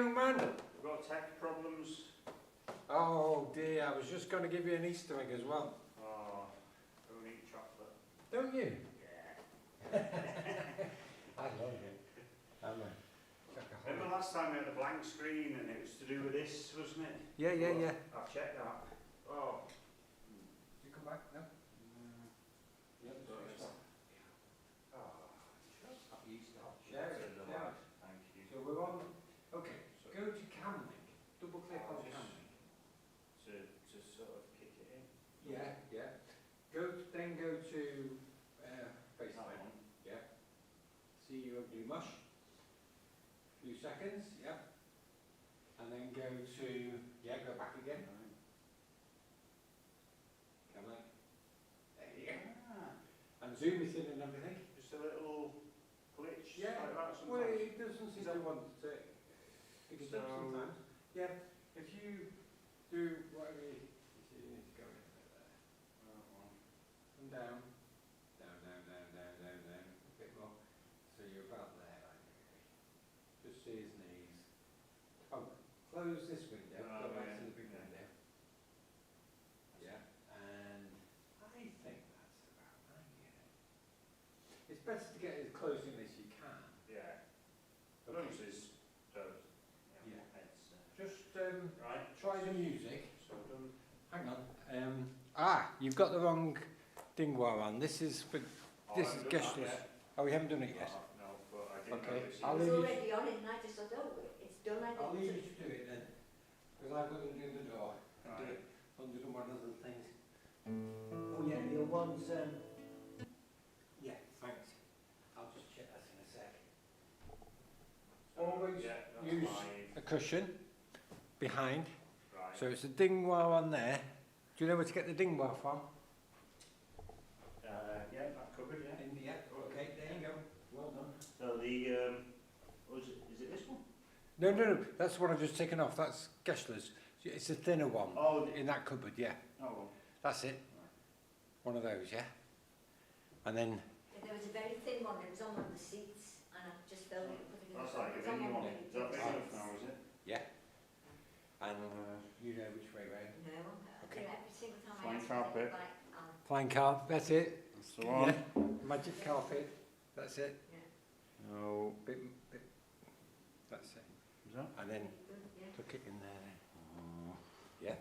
young man? We've got tech problems. Oh dear, I was just going to give you an Easter egg as well. Oh, don't eat chocolate. Don't you? Yeah. I love it. Remember last time we had a blank screen and it was to do with this, wasn't it? Yeah, yeah, yeah. I've checked that. Oh. Did you come back? No? Yeah, Share it. Thank you. So we're on. Okay, so go to Camlink. Double click on Camlink. To sort of kick it in. Yeah, yeah. Then go to FaceTime. That one. Yeah. See your ugly mush. Few seconds. Yeah. And then go to go back again. Camlink. There you go. And zoom it in and everything. Just a little glitch Yeah. like that sometimes. Well, it doesn't seem to want to. It can So- sometimes. Yeah. If you do whatever you see, you need to go in there. That one. And down. Down, down, down, down, down, down. A bit more. So you're about there, aren't you? Just see his knees. Oh, close this window. Oh, Go back yeah. to the big Yeah. window. Yeah. And I think that's about right, yeah. It's better to get as close in as you can. Yeah. Okay. Lunches. Toast. Yeah. It's, Just right. try the music. So done. Hang on. You've got the wrong dingwar on. This is for. Oh, This I is haven't done guest that list. yet. Oh, we haven't done it yet. No, but I didn't Okay, notice it. I'll It was leave you. already on it and I just thought, oh, it's done, I I'll leave you didn't. to do it then, because I've got to do the door. And do Right. it 101 other things. Oh yeah, your one's yeah, thanks. I'll just check that in a sec. Always Yeah, that's use fine. a cushion behind. Right. So it's a dingwar on there. Do you know where to get the dingwar from? Yeah, that covered, yeah. India. Okay, there you go. Well done. So the, is it this one? No, no, no. That's the one I've just taken off. That's Gessler's. It's a thinner one. Oh, In that cupboard, yeah. oh, That's it. One of those, yeah. And then, There was a very thin one that was on one of the seats and I just felt it. Put it in that's the- like a it's on mini one one. of Is the that big seats. enough now, is it? yeah. And you know which way round. No, Okay. every single time I Flying ask carpet. like, Flying carpet, that's it. That's the one. Yeah. Magic carpet, that's it. No. Bit, that's it. Is that? And then good, yeah. tuck it in there. Oh. Yeah.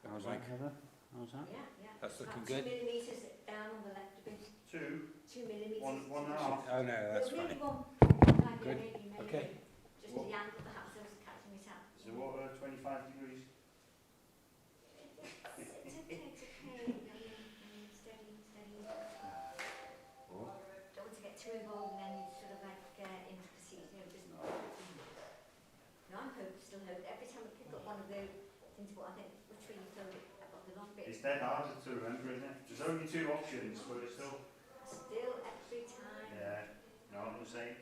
How's Like- that, Heather? How's that? Yeah, yeah. That's About looking 2 good. millimetres down on the left a bit. 2? 2 millimetres. One and a half. Oh no, that's Well, really fine. one. Good. Maybe, Okay. Just the angle perhaps I was catching it out. Is the water 25 degrees? It's okay, it's okay. Steady, steady. Oh. Don't want to get too involved and then you sort of like intricacies, you know, just. No, I'm still hoping. Every time I pick up one of those things, what I think, which way you throw it, I've got the long bit. It's dead harder to remember, isn't it? There's only 2 options, but it's still... Still every time. Yeah. No, I'm the same.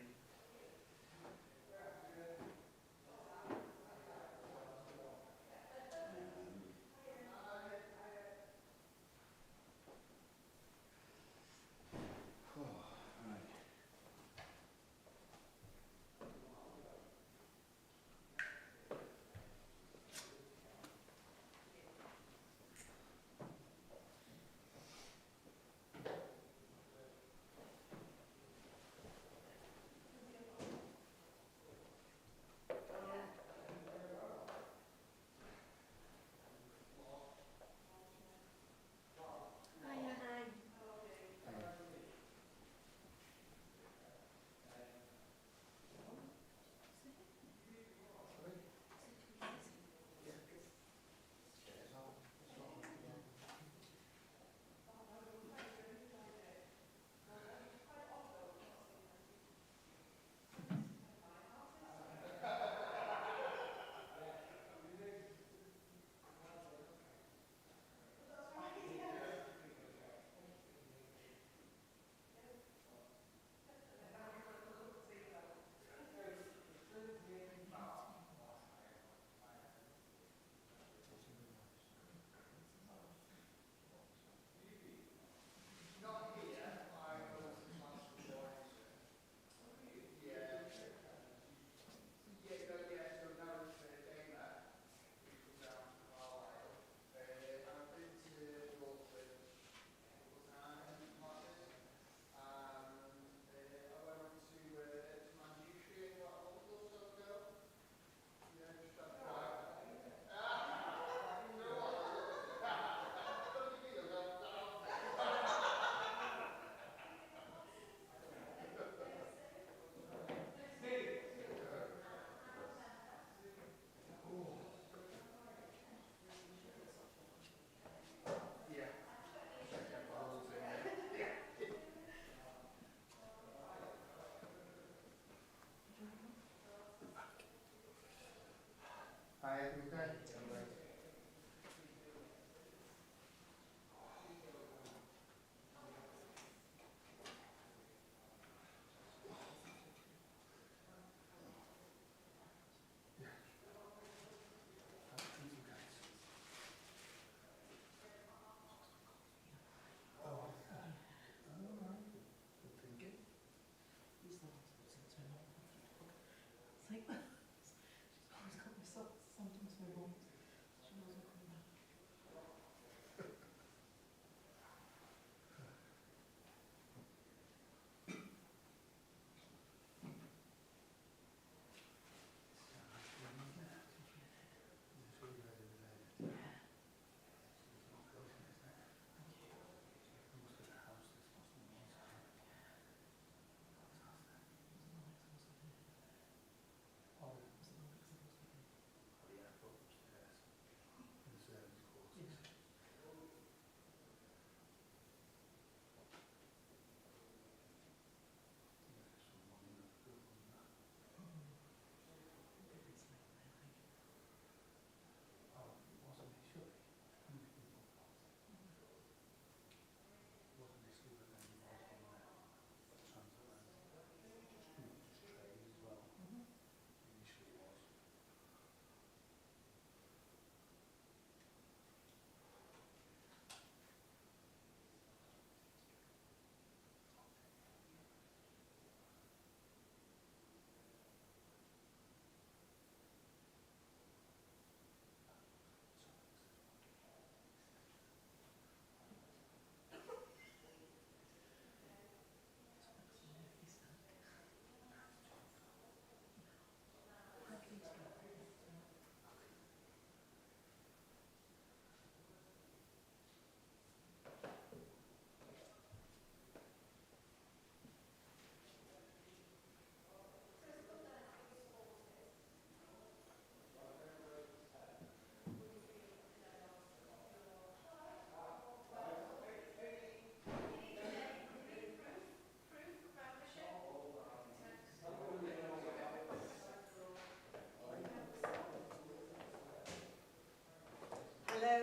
Hello.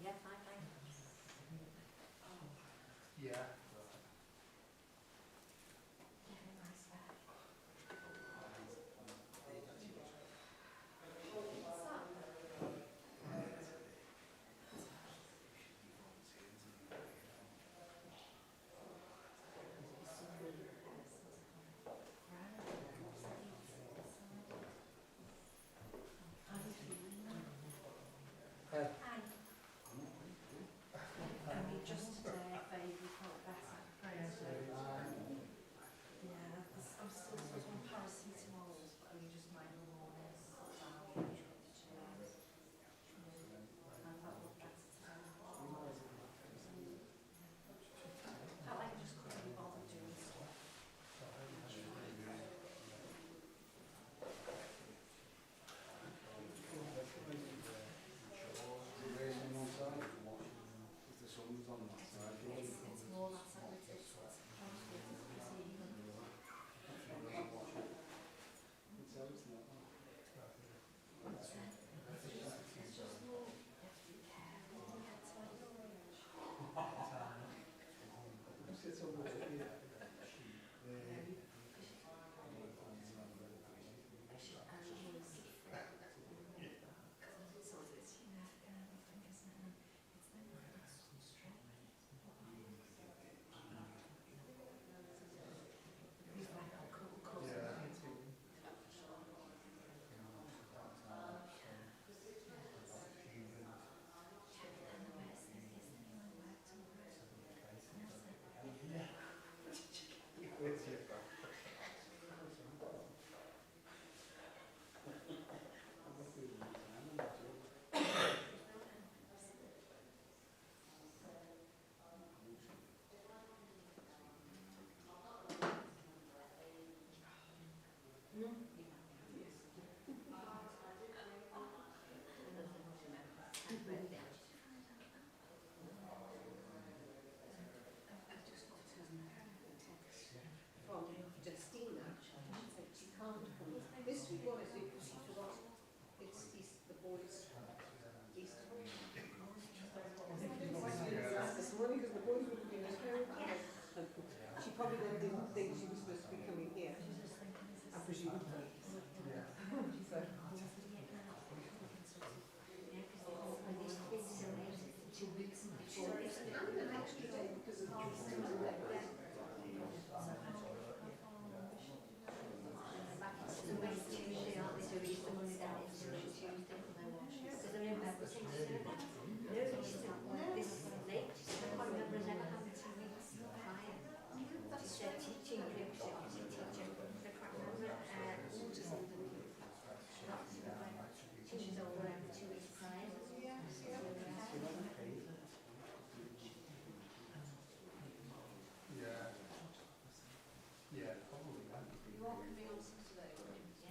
Yeah, fine, fine. Yeah. Hi. Just today, I vaguely felt better. Yeah, I'm still sort of on paracetamols, but only just my mornings. I felt a lot better today. Felt like I just couldn't be bothered doing stuff. It's more that side, it's it's just more, you have to be careful when you get to my age. From Justina, she said she can't come this week because she forgot it's the boys' Easter holiday. This morning because the boys would have been at home. She probably then didn't think she was supposed to be coming here. I presume. It's an extra day because of Tuesday, aren't they? So Easter Monday, then it's Tuesday. Because I remember saying to her, no, she said, this is late. She said, I can't remember us ever having 2 weeks prior. She said teaching groups, she was a teacher. I can't remember autism. She was over 2 weeks prior. Yeah, probably that. You are coming on Saturday, right?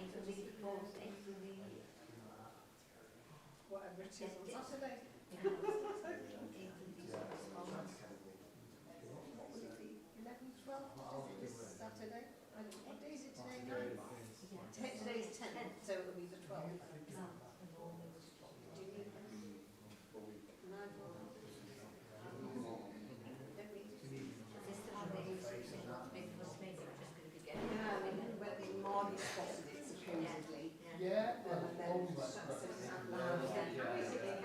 April the 4th, April the... whatever it is on Saturday. April the... What will it be? 11th, 12th? Is it this Saturday? What day is it today? 9th? Today's 10th, so it'll be the 12th. Do you need them? No, I don't. Don't need it. Is this the one that you said maybe was maybe just going to be getting? Yeah, I mean, when the Marley spotted it supposedly. Yeah, And then almost. so it's out loud. How is it in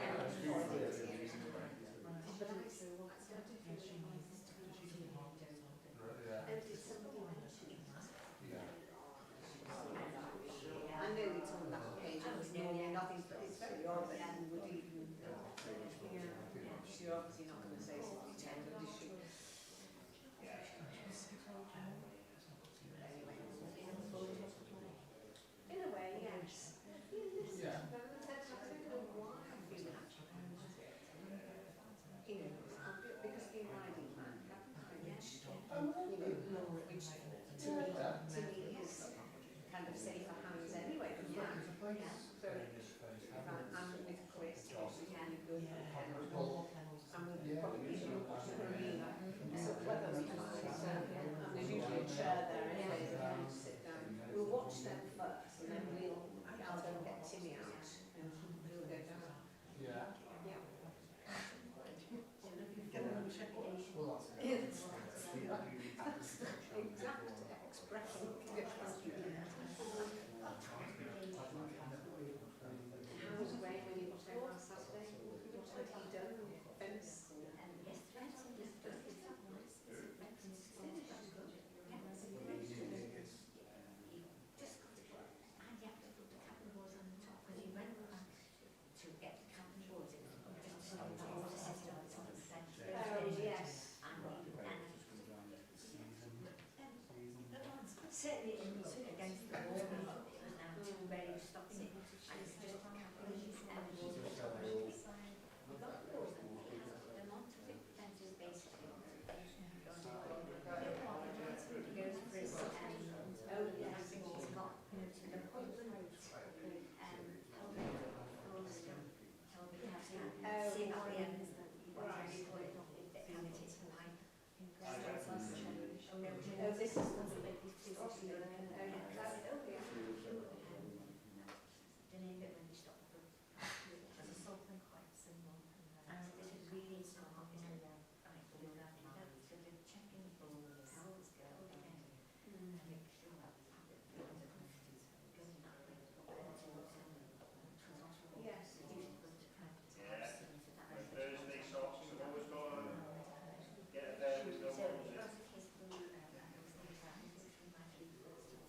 money out, we'll go down. Yeah. Yeah. Exact expression. How was Ray when you got home on Saturday? What had he done? Fence? Yes. Certainly it was against the wall, it was now too very stopping it, and it's just a couple of we've got the walls and the amount of it fences basically. It goes for his, oh yeah, he's got the Portland, see at the end, what do you call it, it's pipe. Oh, this is one of the biggest The name of it when you stop the There's something quite similar. and this is really small, right, you'll have to know, so they're checking for cows go again, and make sure that going that way. Yes. Yeah. Thursday socks, I've always got to get a pair with no So it holes in. was a case of, I was thinking that we might leave first.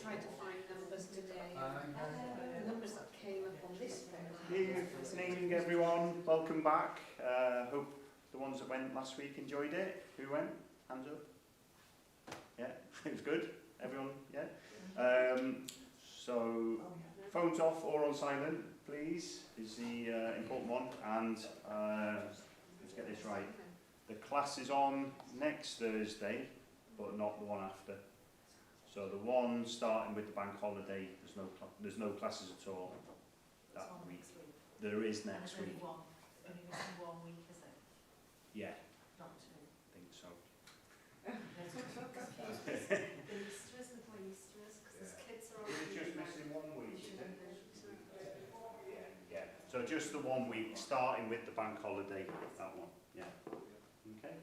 Tried to find numbers today. The numbers that came up on this phone. Evening, everyone. Welcome back. Hope the ones that went last week enjoyed it. Who went? Hands up. Yeah, it was good. Everyone, yeah. So, phones off or on silent, please, is the important one. And let's get this right. The class is on next Thursday, but not the one after. So the one starting with the bank holiday, there's no classes at all that week. There is next week. Only missing 1 week, is it? Yeah, Not 2. I think so. The Easter isn't what Easter is, because there's kids are Is it already. just missing 1 week? Yeah. So just the 1 week, starting with the bank holiday, that one. Yeah. Okay.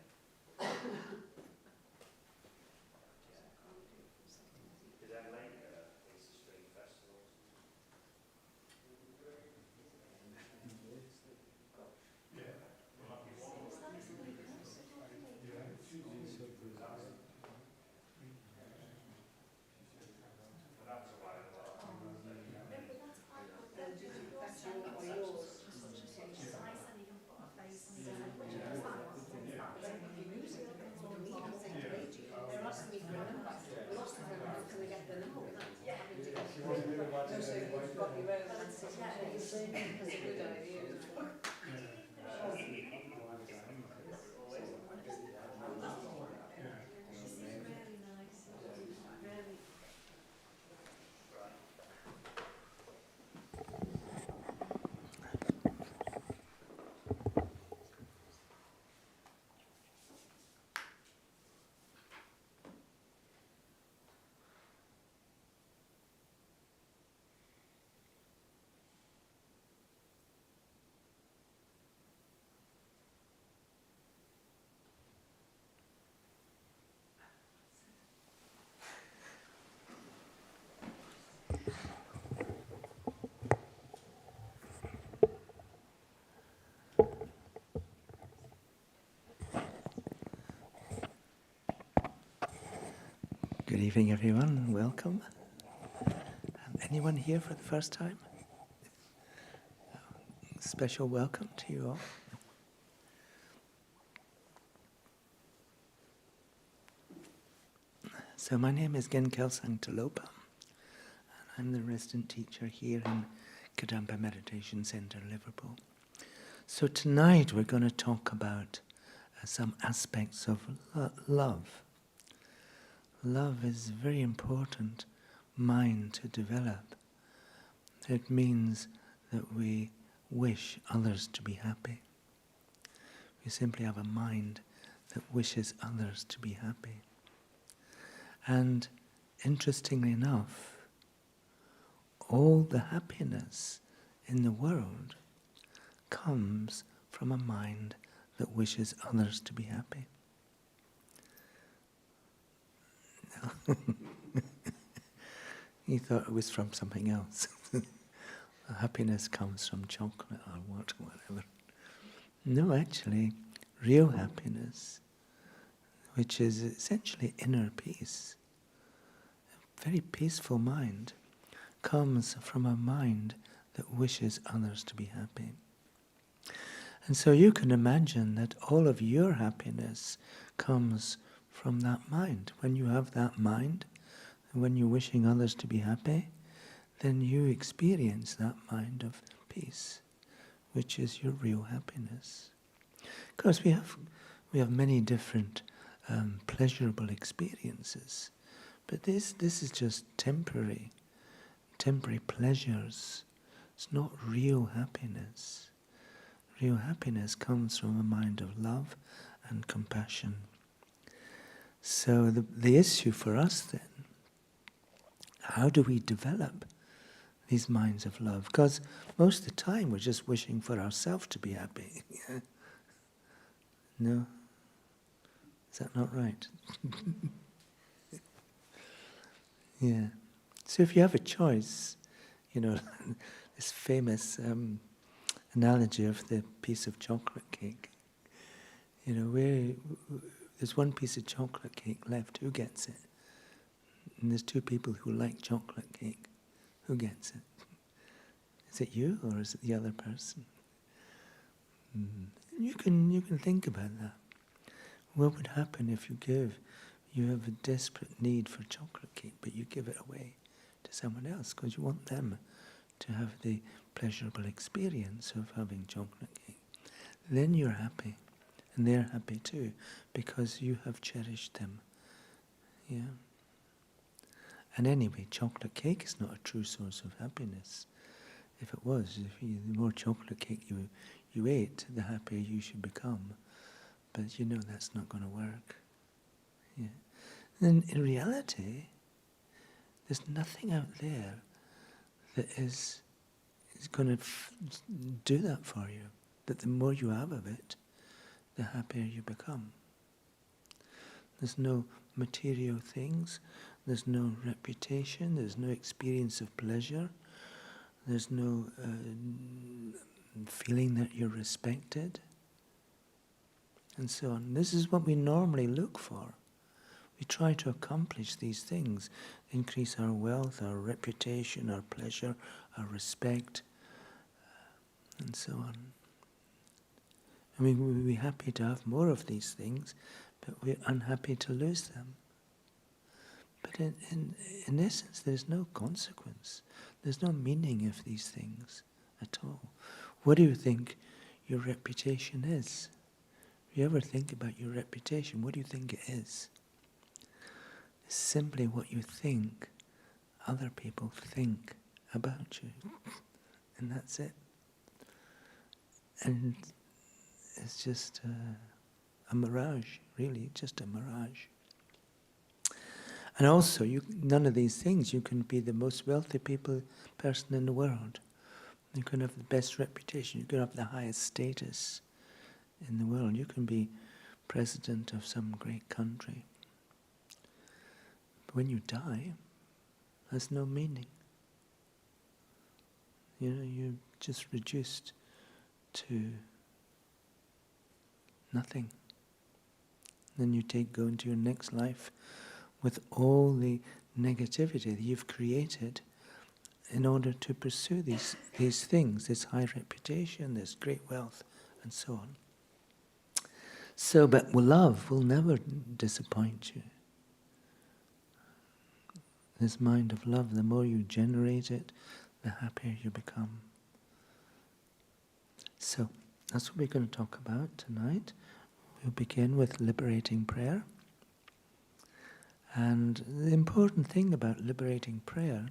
Is that later? It's the Spring Festival. Good evening, everyone. Welcome. Anyone here for the first time? Special welcome to you all. So my name is Gen Kelsang Talopa, and I'm the resident teacher here in Kadampa Meditation Centre, Liverpool. So tonight we're going to talk about some aspects of love. Love is a very important mind to develop. It means that we wish others to be happy. We simply have a mind that wishes others to be happy. And interestingly enough, all the happiness in the world comes from a mind that wishes others to be happy. You thought it was from something else. Happiness comes from chocolate or whatever. No, actually, real happiness, which is essentially inner peace, a very peaceful mind, comes from a mind that wishes others to be happy. And so you can imagine that all of your happiness comes from that mind. When you have that mind, and when you're wishing others to be happy, then you experience that mind of peace, which is your real happiness. Of course, we have many different pleasurable experiences, but this is just temporary pleasures. It's not real happiness. Real happiness comes from a mind of love and compassion. So the issue for us then, how do we develop these minds of love? Because most of the time we're just wishing for ourselves to be happy. No? Is that not right? Yeah. So if you have a choice, this famous analogy of the piece of chocolate cake, You know, where there's one piece of chocolate cake left, who gets it? And there's two people who like chocolate cake, who gets it? Is it you or is it the other person? You can think about that. What would happen if you have a desperate need for chocolate cake, but you give it away to someone else because you want them to have the pleasurable experience of having chocolate cake? Then you're happy, and they're happy too, because you have cherished them. Yeah. And anyway, chocolate cake is not a true source of happiness. If it was, the more chocolate cake you ate, the happier you should become. But you know that's not going to work. Yeah. And in reality, there's nothing out there that is going to do that for you. That the more you have of it, the happier you become. There's no material things, there's no reputation, there's no experience of pleasure, there's no feeling that you're respected, and so on. This is what we normally look for. We try to accomplish these things, increase our wealth, our reputation, our pleasure, our respect, and so on. I mean, we'd be happy to have more of these things, but we're unhappy to lose them. But in essence, there's no consequence. There's no meaning of these things at all. What do you think your reputation is? If you ever think about your reputation, what do you think it is? It's simply what you think other people think about you. And that's it. And it's just a mirage, really, just a mirage. And also, none of these things, you can be the most wealthy person in the world. You can have the best reputation, you can have the highest status in the world. You can be president of some great country. But when you die, there's no meaning. You know, you're just reduced to nothing. Then you go into your next life with all the negativity that you've created in order to pursue these things, this high reputation, this great wealth, and so on. So, but love will never disappoint you. This mind of love, the more you generate it, the happier you become. So, that's what we're going to talk about tonight. We'll begin with liberating prayer. And the important thing about liberating prayer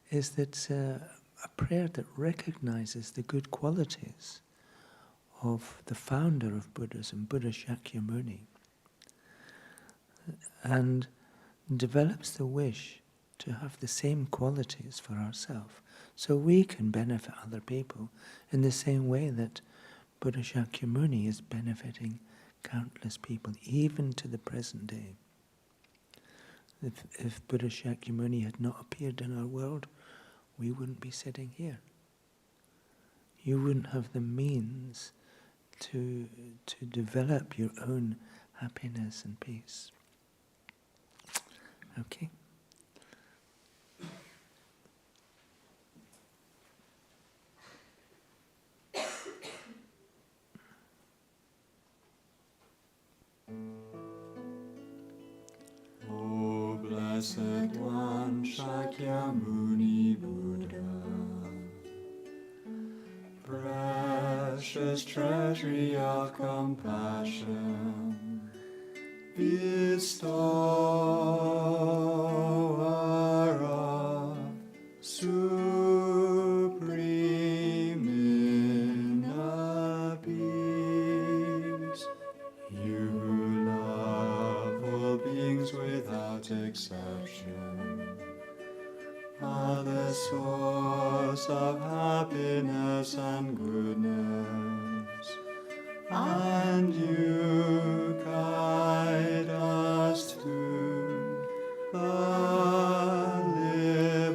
is that a prayer that recognizes the good qualities of the founder of Buddhism, Buddha Shakyamuni, and develops the wish to have the same qualities for ourselves, so we can benefit other people in the same way that Buddha Shakyamuni is benefiting countless people, even to the present day. If Buddha Shakyamuni had not appeared in our world, we wouldn't be sitting here. You wouldn't have the means to develop your own happiness and peace. Okay? O Blessed One, Shakyamuni Buddha, precious treasury of compassion, bestower of supreme inner peace, you who love all beings without exception, are the source of happiness and goodness, and you guide us to the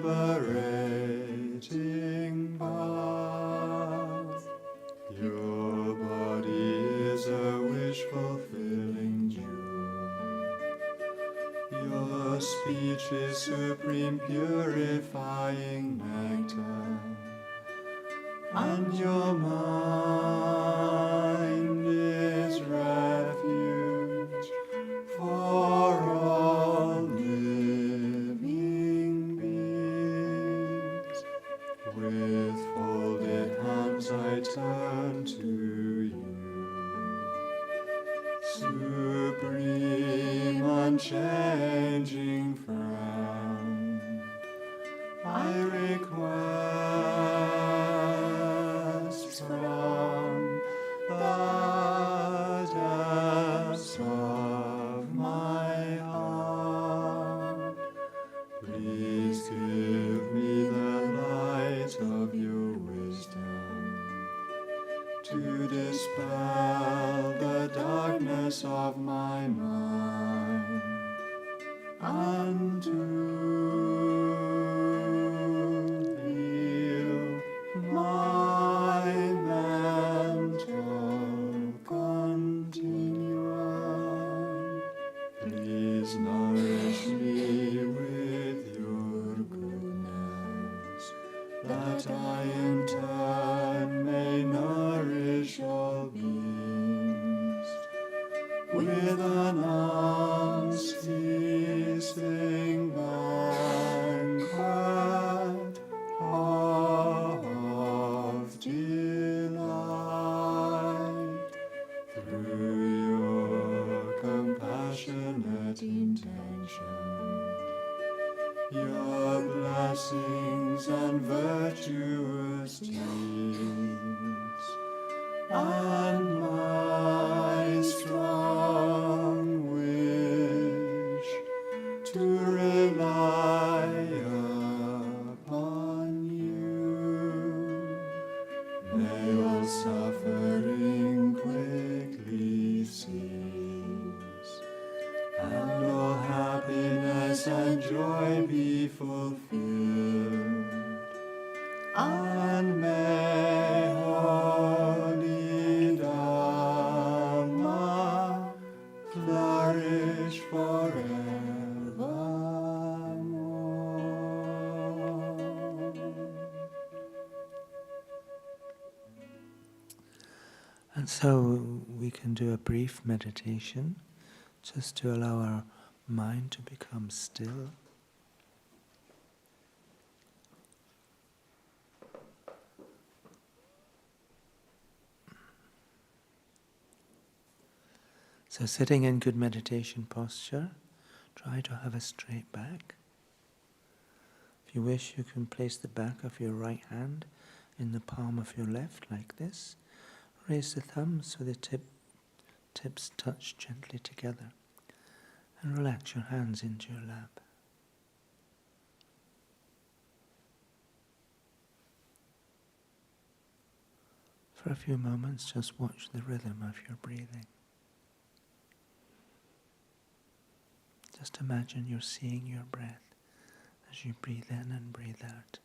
liberating path. Your body is a wishful speech is supreme purifying nectar, and your mind is refuge for all living beings. With folded hands I turn to you, supreme unchanging friend. I request from the depths of my heart, please give me the light of your wisdom to dispel the darkness of my mind, and to heal my mental continuum. Please nourish me with your goodness, that I in turn may nourish all beings with an unceasing banquet of delight. Through your compassionate intention, your blessings and virtuous deeds, and my strong wish to rely upon you. May all suffering quickly cease, and all happiness and joy be fulfilled, and may holy Dharma flourish forevermore. And so we can do a brief meditation just to allow our mind to become still. So sitting in good meditation posture, try to have a straight back. If you wish, you can place the back of your right hand in the palm of your left like this. Raise the thumb so the tips touch gently together, and relax your hands into your lap. For a few moments, just watch the rhythm of your breathing. Just imagine you're seeing your breath as you breathe in and breathe out.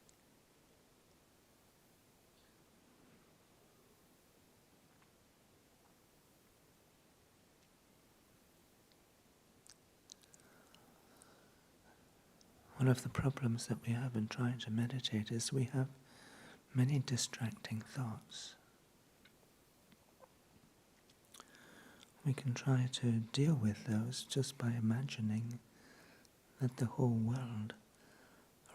One of the problems that we have in trying to meditate is we have many distracting thoughts. We can try to deal with those just by imagining that the whole world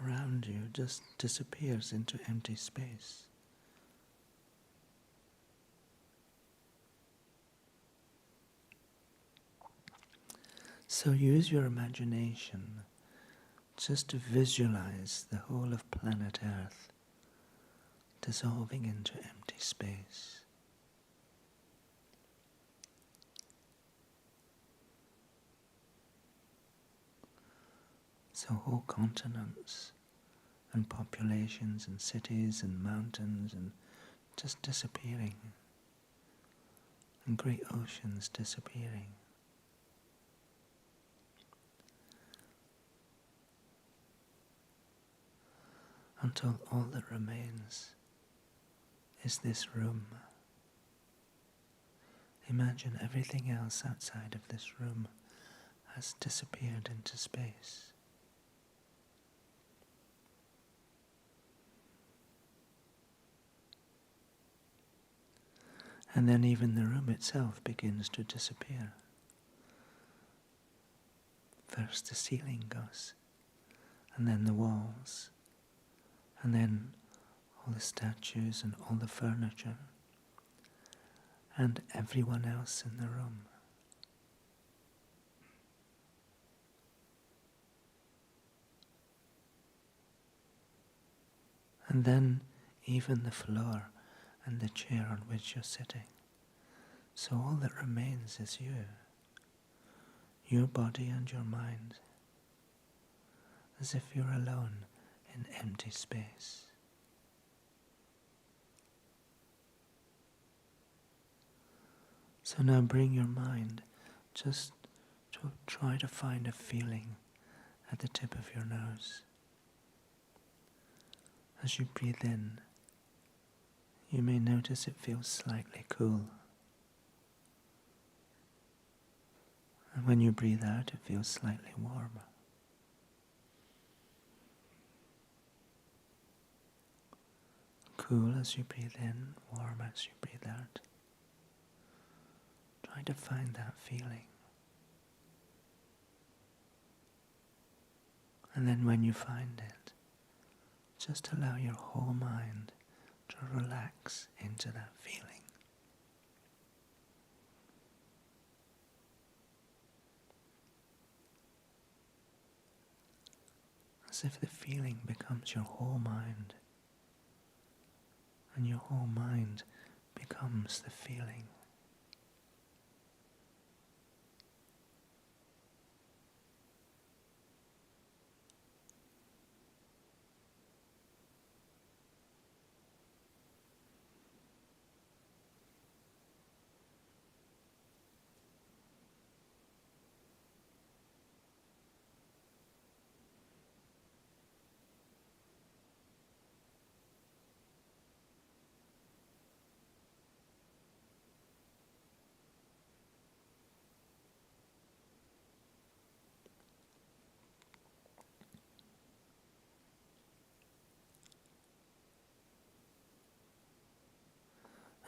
around you just disappears into empty space. So use your imagination just to visualize the whole of planet Earth dissolving into empty space. So whole continents and populations and cities and mountains and just disappearing, and great oceans disappearing. Until all that remains is this room. Imagine everything else outside of this room has disappeared into space. And then even the room itself begins to disappear. First the ceiling goes, and then the walls, and then all the statues and all the furniture, and everyone else in the room. And then even the floor and the chair on which you're sitting. So all that remains is you, your body and your mind, as if you're alone in empty space. So now bring your mind just to try to find a feeling at the tip of your nose. As you breathe in, you may notice it feels slightly cool. And when you breathe out, it feels slightly warm. Cool as you breathe in, warm as you breathe out. Try to find that feeling. And then when you find it, just allow your whole mind to relax into that feeling. As if the feeling becomes your whole mind, and your whole mind becomes the feeling.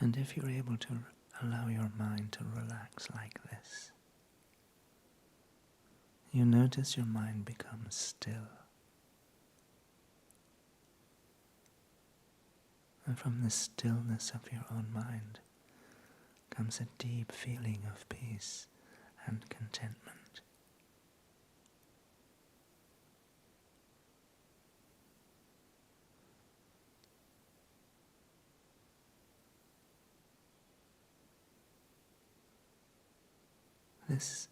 And if you're able to allow your mind to relax like this, you notice your mind becomes still. And from the stillness of your own mind comes a deep feeling of peace and contentment. This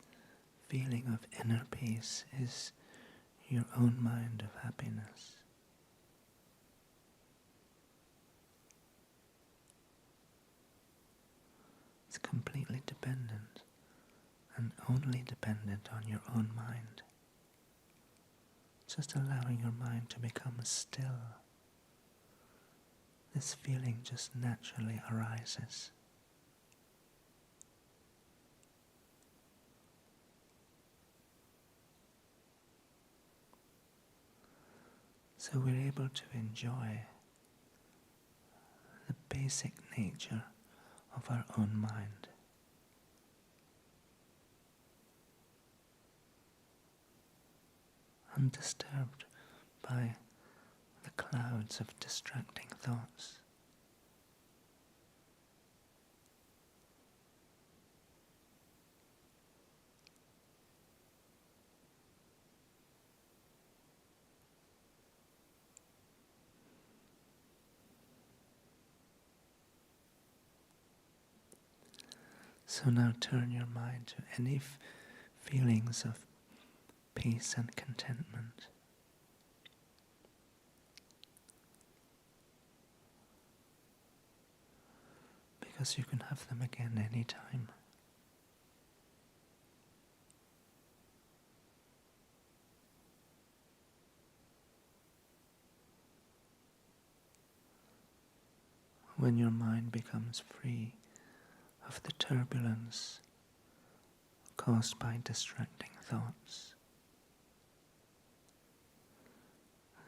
feeling of inner peace is your own mind of happiness. It's completely dependent and only dependent on your own mind. Just allowing your mind to become still. This feeling just naturally arises. So we're able to enjoy the basic nature of our own mind. Undisturbed by the clouds of distracting thoughts. So now turn your mind to any feelings of peace and contentment. Because you can have them again any time. When your mind becomes free of the turbulence caused by distracting thoughts,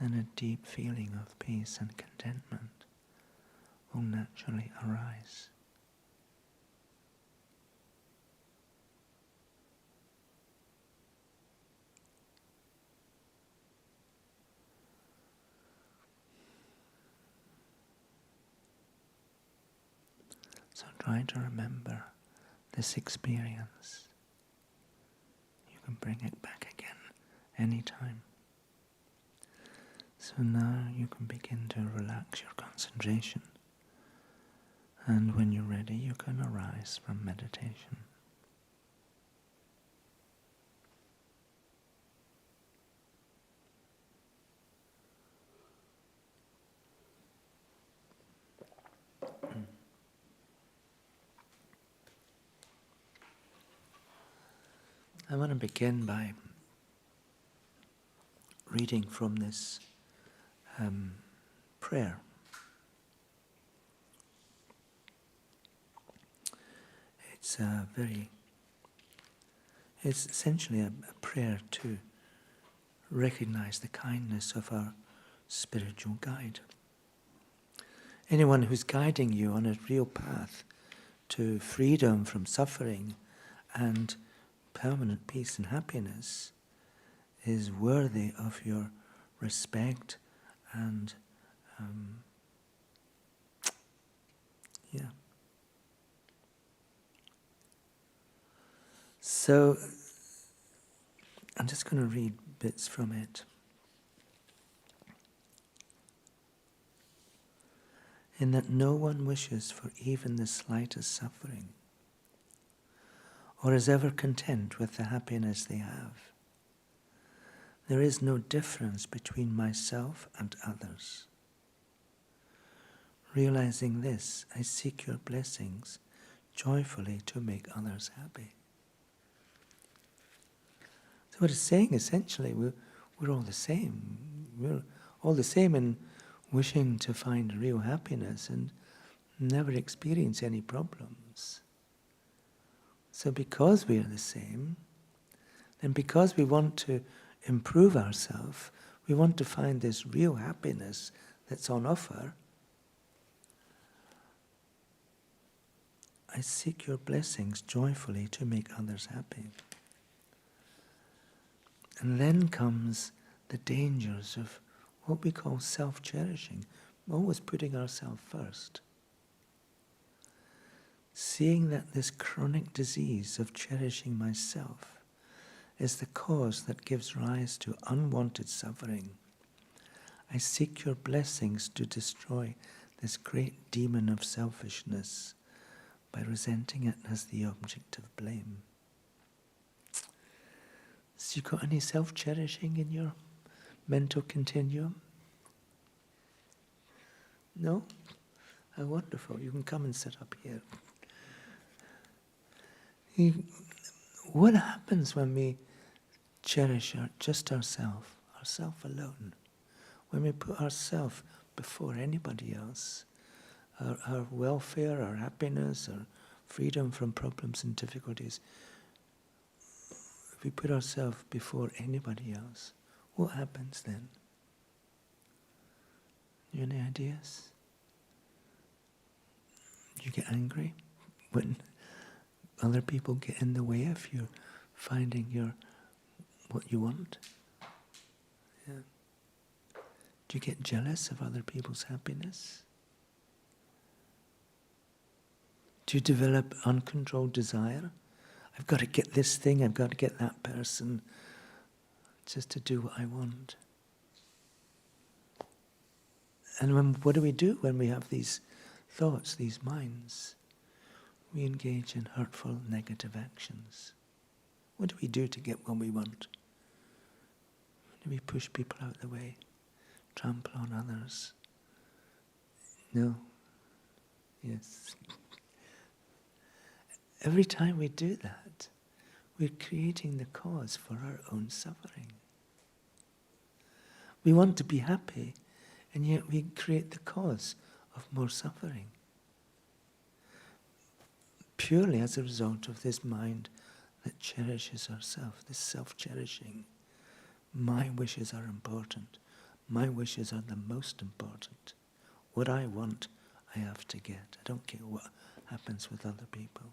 then a deep feeling of peace and contentment will naturally arise. try to remember this experience. You can bring it back again anytime. So now you can begin to relax your concentration. And when you're ready, you can arise from meditation. I want to begin by reading from this prayer. It's essentially a prayer to recognize the kindness of our spiritual guide. Anyone who's guiding you on a real path to freedom from suffering and permanent peace and happiness is worthy of your respect and So I'm just going to read bits from it. In that no one wishes for even the slightest suffering, or is ever content with the happiness they have. There is no difference between myself and others. Realizing this, I seek your blessings joyfully to make others happy. So what it's saying essentially, we're all the same. We're all the same in wishing to find real happiness and never experience any problems. So because we are the same, and because we want to improve ourselves, we want to find this real happiness that's on offer, I seek your blessings joyfully to make others happy. And then comes the dangers of what we call self-cherishing, always putting ourselves first. Seeing that this chronic disease of cherishing myself is the cause that gives rise to unwanted suffering, I seek your blessings to destroy this great demon of selfishness by resenting it as the object of blame. So you got any self-cherishing in your mental continuum? No? How wonderful. You can come and sit up here. What happens when we cherish just ourselves alone? When we put ourselves before anybody else, our welfare, our happiness, our freedom from problems and difficulties, if we put ourselves before anybody else, what happens then? You any ideas? Do you get angry when other people get in the way of you finding what you want? Yeah. Do you get jealous of other people's happiness? Do you develop uncontrolled desire? I've got to get this thing, I've got to get that person, just to do what I want. And what do we do when we have these thoughts, these minds? We engage in hurtful, negative actions. What do we do to get what we want? Do we push people out of the way? Trample on others? No. Yes. Every time we do that, we're creating the cause for our own suffering. We want to be happy, and yet we create the cause of more suffering. Purely as a result of this mind that cherishes ourselves, this self-cherishing. My wishes are important. My wishes are the most important. What I want, I have to get. I don't care what happens with other people.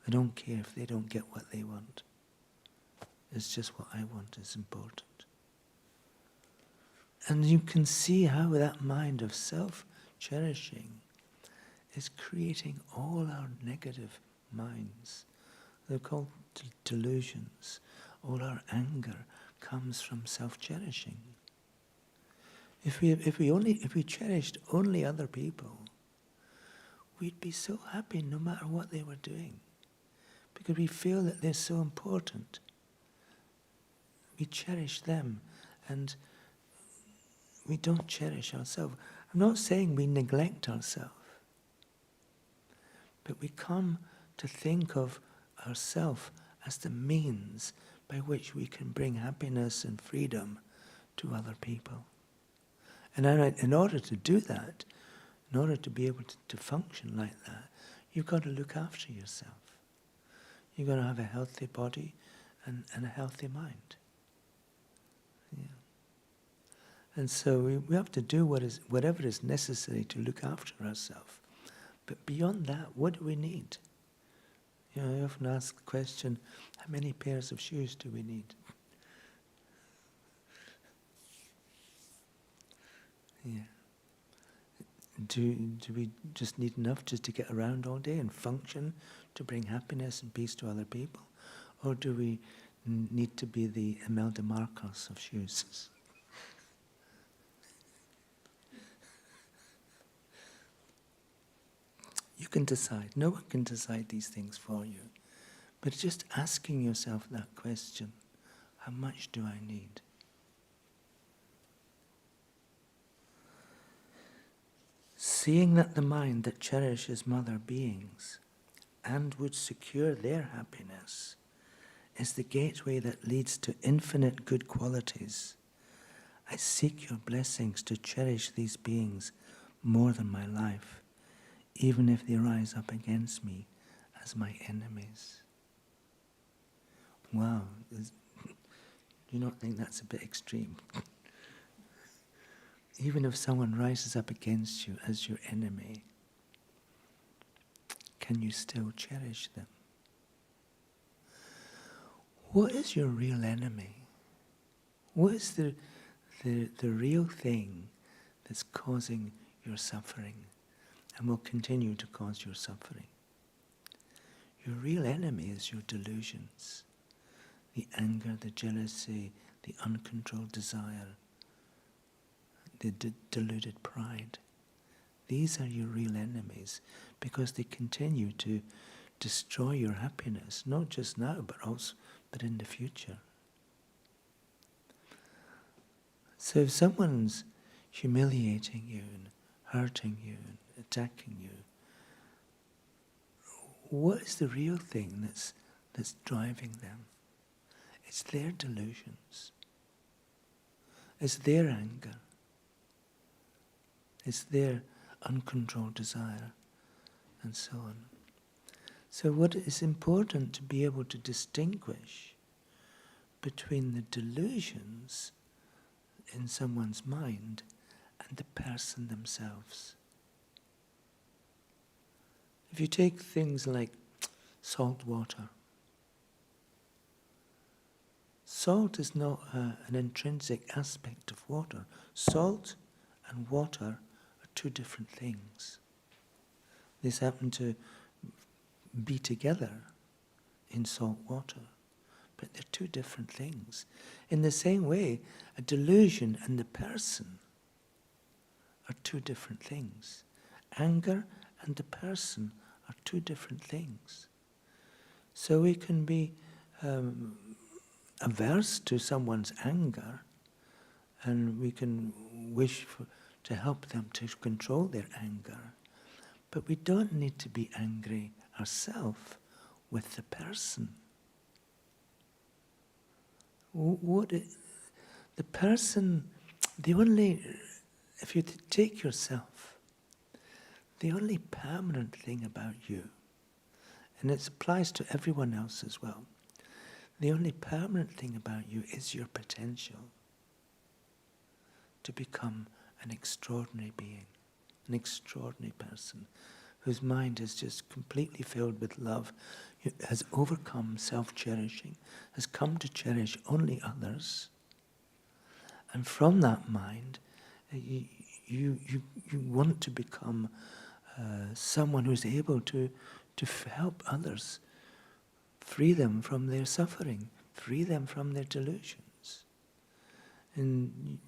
I don't care if they don't get what they want. It's just what I want is important. And you can see how that mind of self-cherishing is creating all our negative minds. They're called delusions. All our anger comes from self-cherishing. If we cherished only other people, we'd be so happy no matter what they were doing, because we feel that they're so important. We cherish them, and we don't cherish ourselves. I'm not saying we neglect ourselves, but we come to think of ourselves as the means by which we can bring happiness and freedom to other people. And in order to do that, in order to be able to function like that, you've got to look after yourself. You've got to have a healthy body and a healthy mind. Yeah. And so we have to do whatever is necessary to look after ourselves. But beyond that, what do we need? You know, I often ask the question, how many pairs of shoes do we need? Yeah. Do we just need enough just to get around all day and function, to bring happiness and peace to other people? Or do we need to be the Imelda Marcos of shoes? You can decide. No one can decide these things for you. But just asking yourself that question, how much do I need? Seeing that the mind that cherishes mother beings and would secure their happiness is the gateway that leads to infinite good qualities, I seek your blessings to cherish these beings more than my life, even if they rise up against me as my enemies. Wow, do you not think that's a bit extreme? Even if someone rises up against you as your enemy, can you still cherish them? What is your real enemy? What is the real thing that's causing your suffering and will continue to cause your suffering? Your real enemy is your delusions, the anger, the jealousy, the uncontrolled desire, the deluded pride. These are your real enemies because they continue to destroy your happiness, not just now, but in the future. So if someone's humiliating you and hurting you and attacking you, what is the real thing that's driving them? It's their delusions. It's their anger. It's their uncontrolled desire, and so on. So what is important to be able to distinguish between the delusions in someone's mind and the person themselves. If you take things like salt water, salt is not an intrinsic aspect of water. Salt and water are two different things. These happen to be together in salt water, but they're two different things. In the same way, a delusion and the person are two different things. Anger and the person are two different things. So we can be averse to someone's anger, and we can wish to help them to control their anger, but we don't need to be angry ourselves with the person. The person, if you take yourself, the only permanent thing about you, and it applies to everyone else as well, the only permanent thing about you is your potential to become an extraordinary being, an extraordinary person whose mind is just completely filled with love, has overcome self-cherishing, has come to cherish only others. And from that mind, you want to become someone who's able to help others, free them from their suffering, free them from their delusions. And,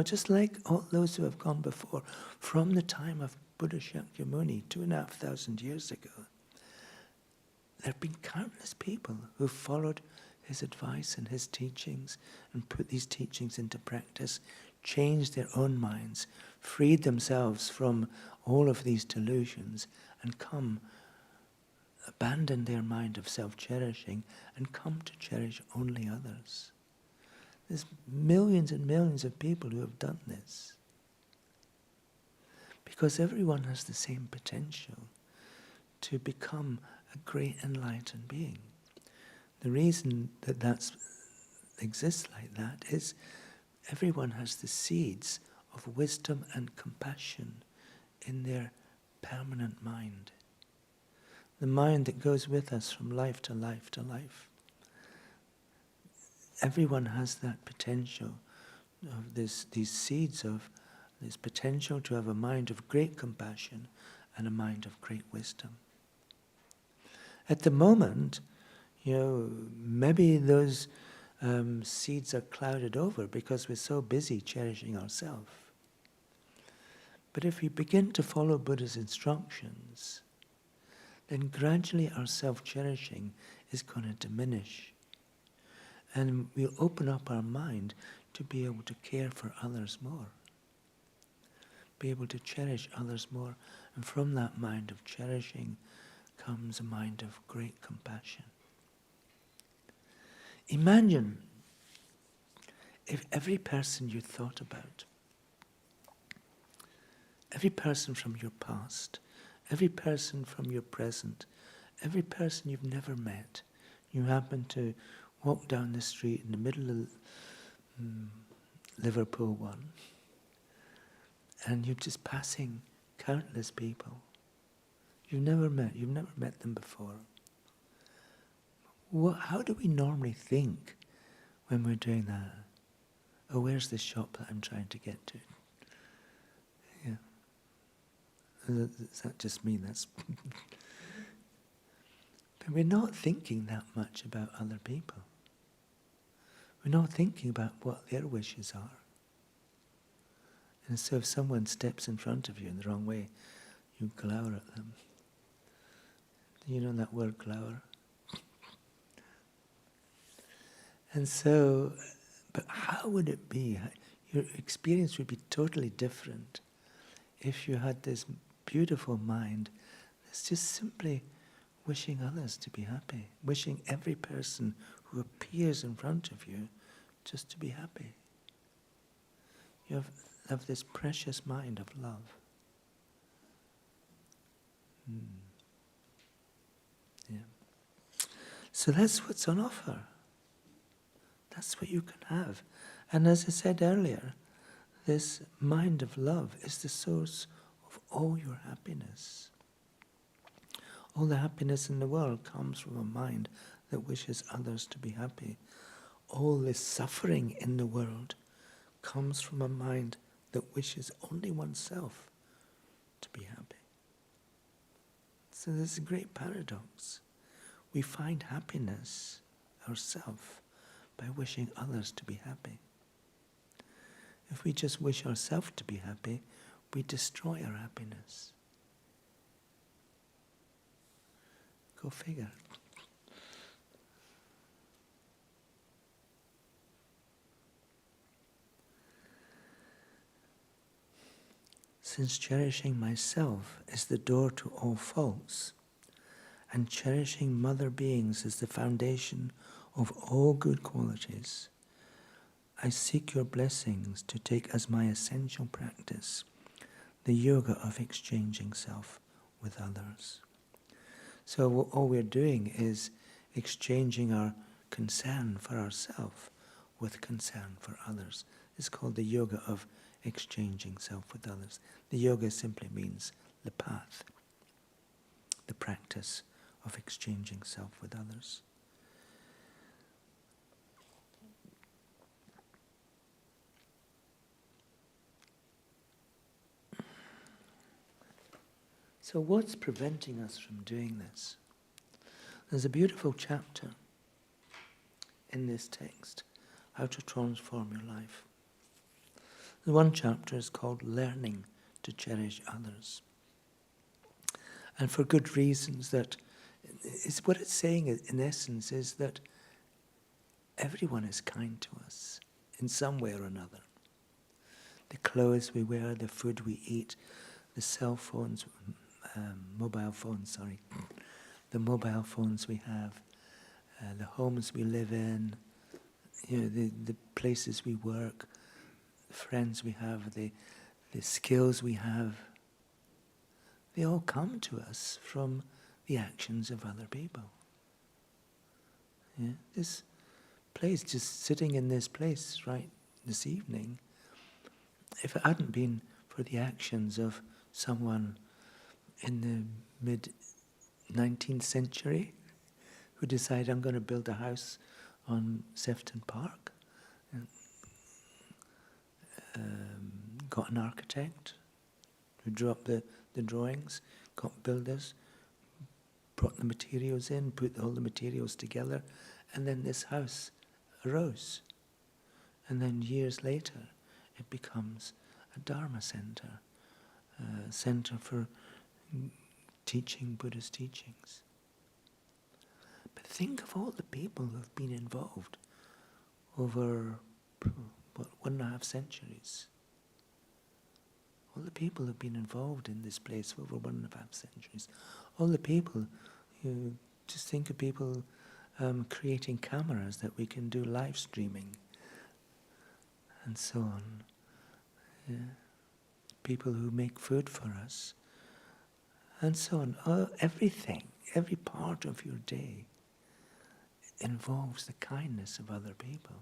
just like all those who have gone before, from the time of Buddha Shakyamuni 2,500 years ago, there have been countless people who followed his advice and his teachings and put these teachings into practice, changed their own minds, freed themselves from all of these delusions, and abandon their mind of self-cherishing and come to cherish only others. There's millions and millions of people who have done this. Because everyone has the same potential to become a great enlightened being. The reason that exists like that is everyone has the seeds of wisdom and compassion in their permanent mind. The mind that goes with us from life to life to life. Everyone has that potential of these seeds of this potential to have a mind of great compassion and a mind of great wisdom. At the moment, maybe those seeds are clouded over because we're so busy cherishing ourselves. But if we begin to follow Buddha's instructions, then gradually our self-cherishing is going to diminish. And we'll open up our mind to be able to care for others more. Be able to cherish others more. And from that mind of cherishing comes a mind of great compassion. Imagine if every person you thought about, every person from your past, every person from your present, every person you've never met, you happen to walk down the street in the middle of Liverpool one, and you're just passing countless people you've never met them before. How do we normally think when we're doing that? Oh, where's the shop that I'm trying to get to? Yeah. Does that just mean that's... But we're not thinking that much about other people. We're not thinking about what their wishes are. And so if someone steps in front of you in the wrong way, you glower at them. Do you know that word, glower? And so, but how would it be? Your experience would be totally different if you had this beautiful mind that's just simply wishing others to be happy, wishing every person who appears in front of you just to be happy. You have this precious mind of love. Yeah. So that's what's on offer. That's what you can have. And as I said earlier, this mind of love is the source of all your happiness. All the happiness in the world comes from a mind that wishes others to be happy. All the suffering in the world comes from a mind that wishes only oneself to be happy. So there's a great paradox. We find happiness ourselves by wishing others to be happy. If we just wish ourselves to be happy, we destroy our happiness. Go figure. Since cherishing myself is the door to all faults, and cherishing mother beings is the foundation of all good qualities, I seek your blessings to take as my essential practice the yoga of exchanging self with others. So all we're doing is exchanging our concern for ourselves with concern for others. It's called the yoga of exchanging self with others. The yoga simply means the path, the practice of exchanging self with others. So what's preventing us from doing this? There's a beautiful chapter in this text, How to Transform Your Life. The one chapter is called Learning to Cherish Others. And for good reasons, that it's what it's saying in essence is that everyone is kind to us in some way or another. The clothes we wear, the food we eat, the cell phones, mobile phones we have, the homes we live in, the places we work, the friends we have, the skills we have, they all come to us from the actions of other people. Yeah? This place, just sitting in this place right this evening, if it hadn't been for the actions of someone in the mid-19th century who decided, I'm going to build a house on Sefton Park, and, got an architect who drew up the drawings, got builders, brought the materials in, put all the materials together, and then this house arose. And then years later, it becomes a Dharma center, a center for teaching Buddhist teachings. But think of all the people who have been involved over, 1.5 centuries. All the people who have been involved in this place for over 1.5 centuries. All the people, just think of people creating cameras that we can do live streaming and so on. Yeah. People who make food for us and so on. Everything, every part of your day involves the kindness of other people.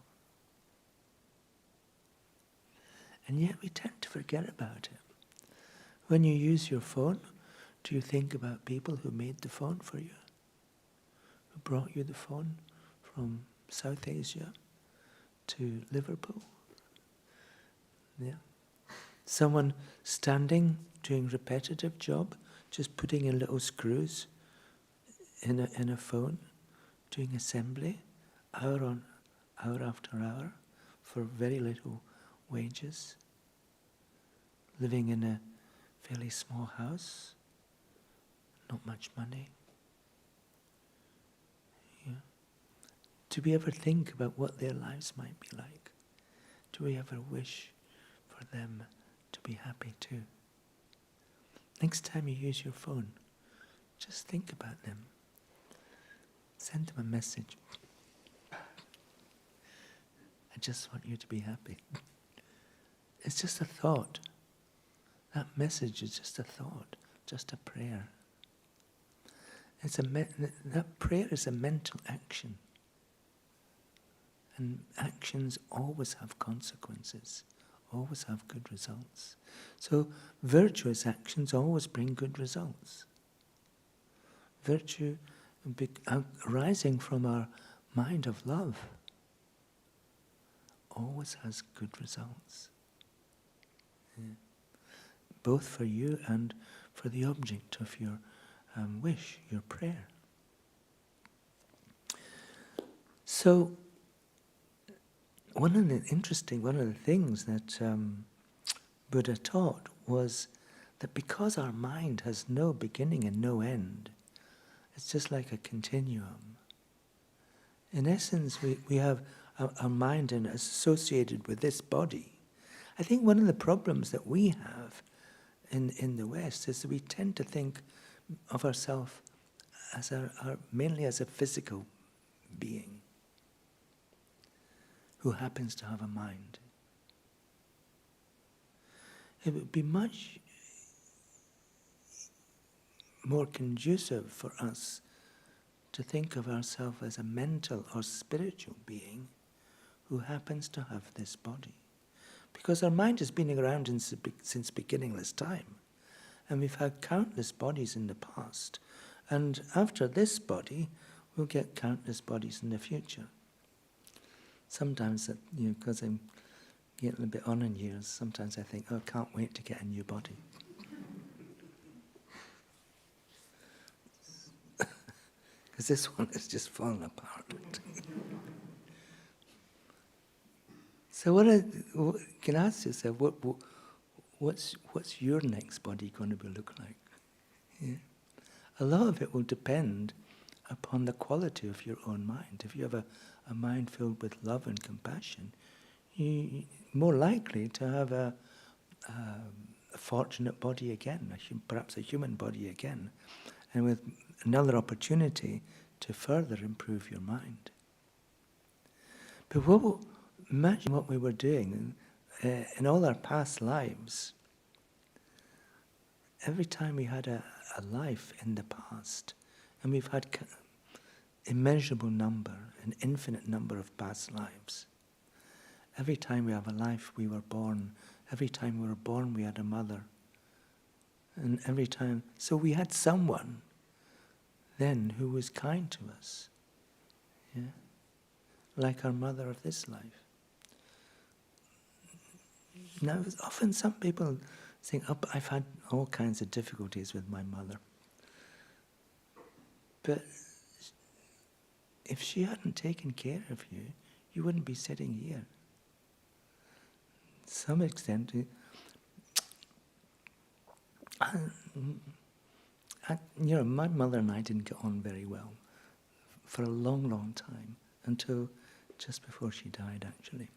And yet we tend to forget about it. When you use your phone, do you think about people who made the phone for you? Who brought you the phone from South Asia to Liverpool? Yeah. Someone standing, doing repetitive job, just putting in little screws in a phone, doing assembly, hour after hour, for very little wages, living in a fairly small house, not much money. Yeah. Do we ever think about what their lives might be like? Do we ever wish for them to be happy too? Next time you use your phone, just think about them. Send them a message. I just want you to be happy. It's just a thought. That message is just a thought, just a prayer. That prayer is a mental action. And actions always have consequences, always have good results. So virtuous actions always bring good results. Virtue arising from our mind of love always has good results. Yeah. Both for you and for the object of your wish, your prayer. So, one of the things that Buddha taught was that because our mind has no beginning and no end, it's just like a continuum. In essence, we have our mind associated with this body. I think one of the problems that we have in the West is that we tend to think of ourselves as mainly as a physical being who happens to have a mind. It would be much more conducive for us to think of ourselves as a mental or spiritual being who happens to have this body. Because our mind has been around since beginningless time. And we've had countless bodies in the past. And after this body, we'll get countless bodies in the future. Sometimes, because I'm getting a bit on in years, sometimes I think, I can't wait to get a new body. because this one is just falling apart. So you can ask yourself, what's your next body going to look like? Yeah. A lot of it will depend upon the quality of your own mind. If you have a mind filled with love and compassion, you're more likely to have a fortunate body again, perhaps a human body again, and with another opportunity to further improve your mind. But imagine what we were doing in all our past lives. Every time we had a life in the past, and we've had immeasurable number, an infinite number of past lives. Every time we have a life, we were born. Every time we were born, we had a mother. And every time, so we had someone then who was kind to us. Yeah? Like our mother of this life. Now, often some people think, oh, I've had all kinds of difficulties with my mother. But if she hadn't taken care of you, you wouldn't be sitting here. To some extent, my mother and I didn't get on very well for a long, long time, until just before she died, actually.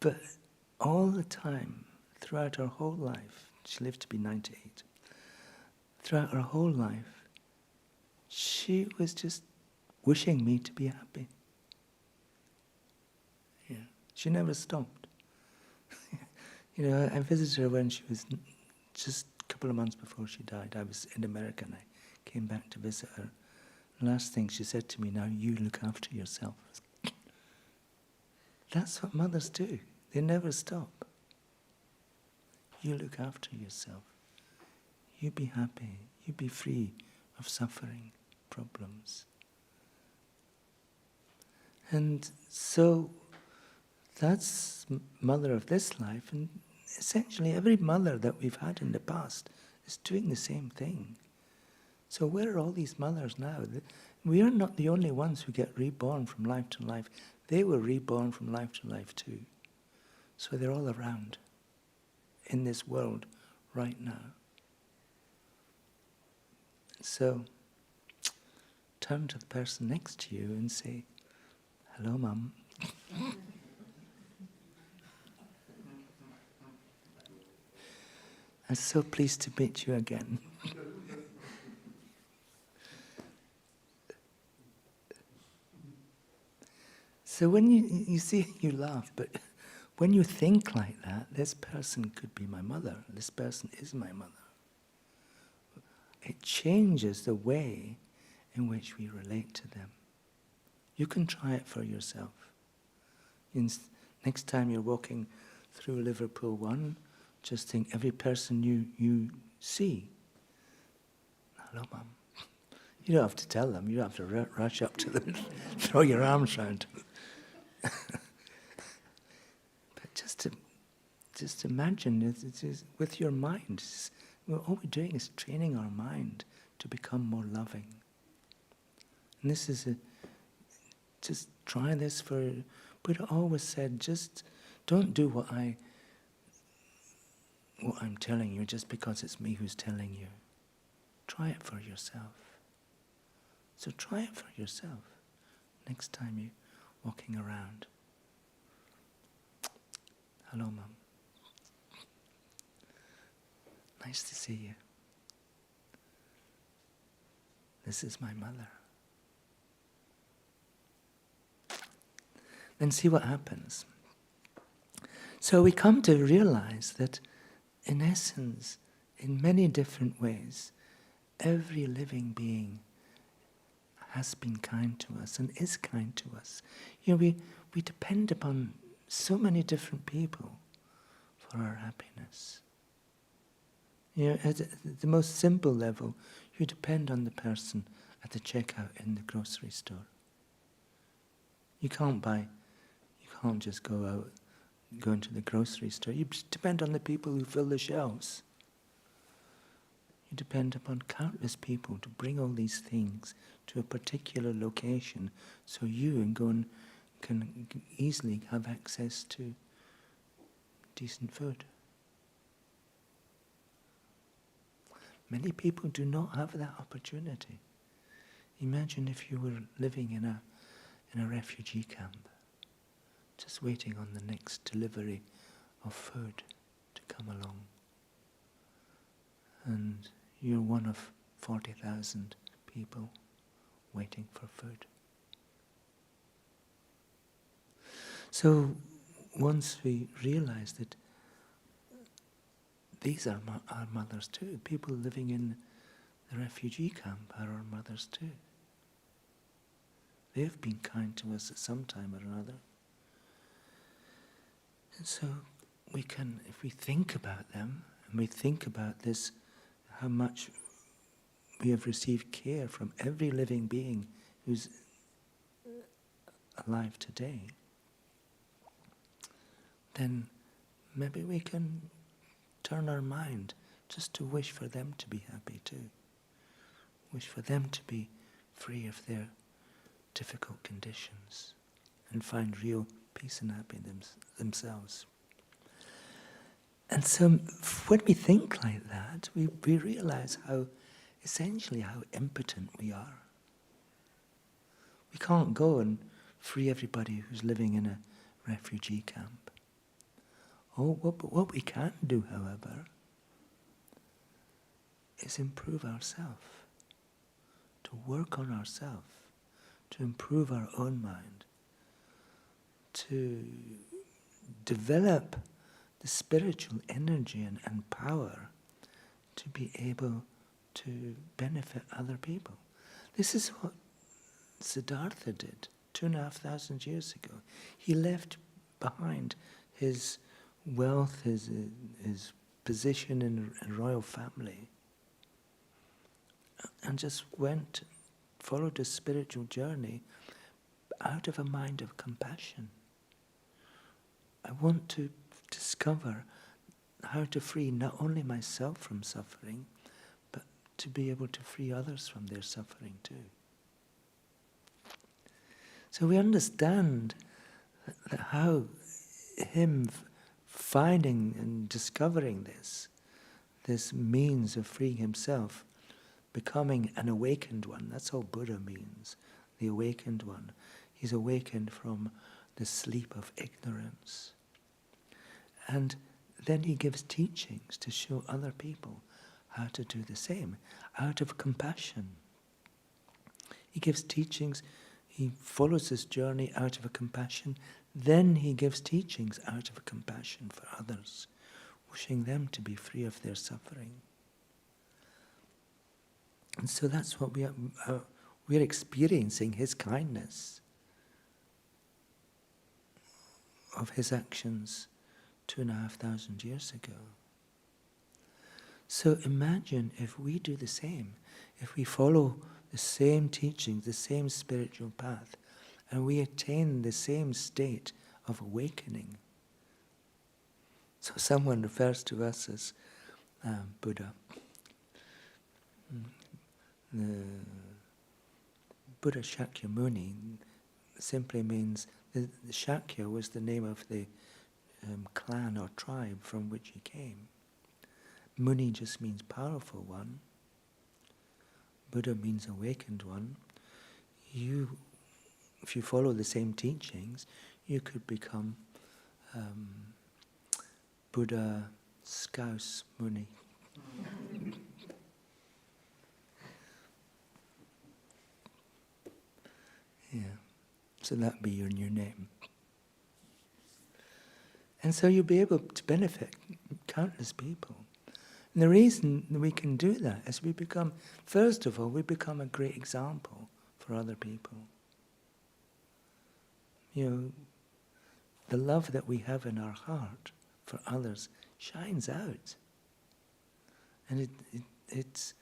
But all the time, throughout her whole life, she lived to be 98, throughout her whole life, she was just wishing me to be happy. Yeah, she never stopped. I visited her when she was just a couple of months before she died. I was in America and I came back to visit her. The last thing she said to me, now you look after yourself. That's what mothers do. They never stop. You look after yourself. You be happy. You be free of suffering, problems. And so that's mother of this life, and essentially every mother that we've had in the past is doing the same thing. So where are all these mothers now? We are not the only ones who get reborn from life to life. They were reborn from life to life too. So they're all around in this world right now. So turn to the person next to you and say, hello, Mum. I'm so pleased to meet you again. So when you see, you laugh, but when you think like that, this person could be my mother, this person is my mother. It changes the way in which we relate to them. You can try it for yourself. Next time you're walking through Liverpool 1, just think every person you see, hello, Mum. You don't have to tell them, you don't have to rush up to them and throw your arms around them. But just imagine it is with your mind. All we're doing is training our mind to become more loving. And this is just try this for. Buddha always said, just don't do what I'm telling you just because it's me who's telling you. Try it for yourself. So try it for yourself next time you're walking around. Hello, Mum. Nice to see you. This is my mother. Then see what happens. So we come to realize that, in essence, in many different ways, every living being has been kind to us and is kind to us. We depend upon so many different people for our happiness. At the most simple level, you depend on the person at the checkout in the grocery store. You can't just go into the grocery store. You depend on the people who fill the shelves. You depend upon countless people to bring all these things to a particular location so you can easily have access to decent food. Many people do not have that opportunity. Imagine if you were living in a refugee camp, just waiting on the next delivery of food to come along. And you're one of 40,000 people waiting for food. So once we realize that these are our mothers too, people living in the refugee camp are our mothers too. They have been kind to us at some time or another. And so we can, if we think about them, and we think about this, how much we have received care from every living being who's alive today, then maybe we can turn our mind just to wish for them to be happy too. Wish for them to be free of their difficult conditions and find real peace and happiness themselves. And so when we think like that, we realize essentially how impotent we are. We can't go and free everybody who's living in a refugee camp. What we can do, however, is improve ourselves, to work on ourselves, to improve our own mind, to develop the spiritual energy and power to be able to benefit other people. This is what Siddhartha did 2,500 years ago. He left behind his wealth, his position in a royal family, and just followed a spiritual journey out of a mind of compassion. I want to discover how to free not only myself from suffering, but to be able to free others from their suffering too. So we understand that how him finding and discovering this means of freeing himself, becoming an awakened one, that's all Buddha means, the awakened one. He's awakened from the sleep of ignorance. And then he gives teachings to show other people how to do the same, out of compassion. He gives teachings, he follows this journey out of a compassion, then he gives teachings out of a compassion for others, wishing them to be free of their suffering. And so that's what we're experiencing, his kindness of his actions 2,500 years ago. So imagine if we do the same, if we follow the same teaching, the same spiritual path, and we attain the same state of awakening. So someone refers to us as Buddha. The Buddha Shakyamuni simply means, the Shakya was the name of the clan or tribe from which he came. Muni just means powerful one. Buddha means awakened one. If you follow the same teachings, you could become Buddha Scouse Muni. Yeah, so that'd be your new name. And so you'll be able to benefit countless people. And the reason we can do that is first of all, we become a great example for other people. The love that we have in our heart for others shines out. And it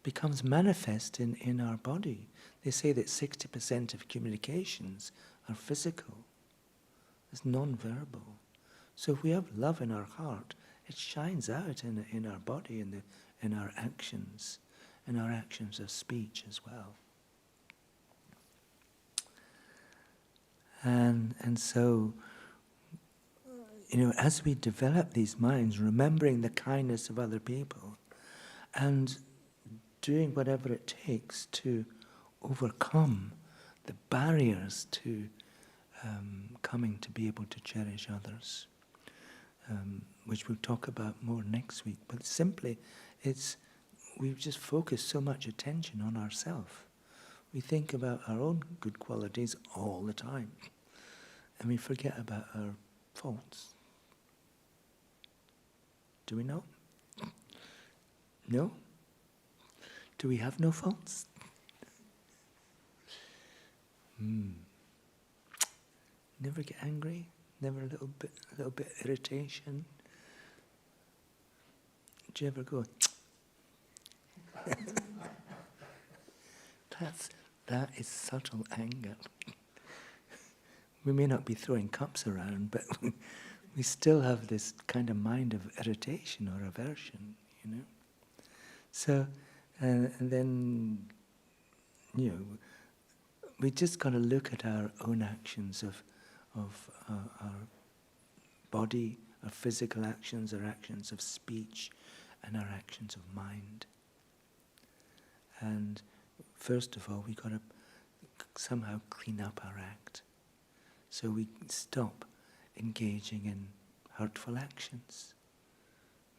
becomes manifest in our body. They say that 60% of communications are physical. It's non-verbal. So if we have love in our heart, it shines out in our body, in our actions of speech as well. And so, as we develop these minds, remembering the kindness of other people, and doing whatever it takes to overcome the barriers to coming to be able to cherish others, which we'll talk about more next week. But simply, we've just focused so much attention on ourselves. We think about our own good qualities all the time, and we forget about our faults. Do we know? No? Do we have no faults? Never get angry? Never a little bit irritation? Do you ever go? That is subtle anger. We may not be throwing cups around, but we still have this kind of mind of irritation or aversion, So, and then, we just got to look at our own actions of our body, our physical actions, our actions of speech, and our actions of mind. And first of all, we got to somehow clean up our act, so we stop engaging in hurtful actions.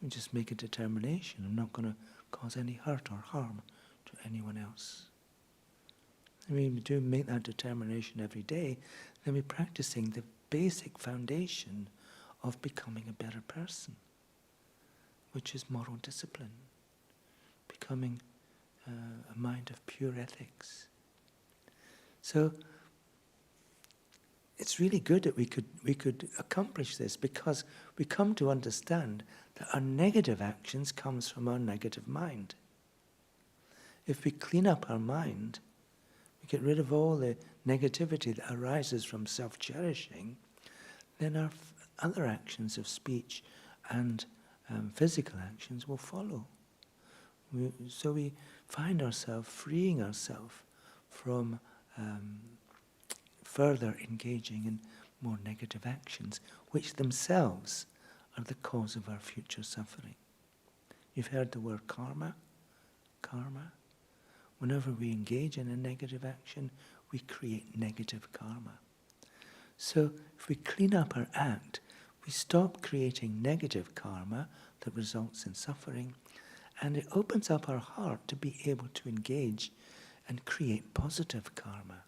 We just make a determination: I'm not going to cause any hurt or harm to anyone else. And we do make that determination every day, then we're practicing the basic foundation of becoming a better person, which is moral discipline, becoming a mind of pure ethics. So it's really good that we could accomplish this, because we come to understand that our negative actions comes from our negative mind. If we clean up our mind, we get rid of all the negativity that arises from self-cherishing, then our other actions of speech and physical actions will follow. So we find ourselves freeing ourselves from further engaging in more negative actions, which themselves are the cause of our future suffering. You've heard the word karma? Karma. Whenever we engage in a negative action, we create negative karma. So if we clean up our act, we stop creating negative karma that results in suffering, and it opens up our heart to be able to engage and create positive karma.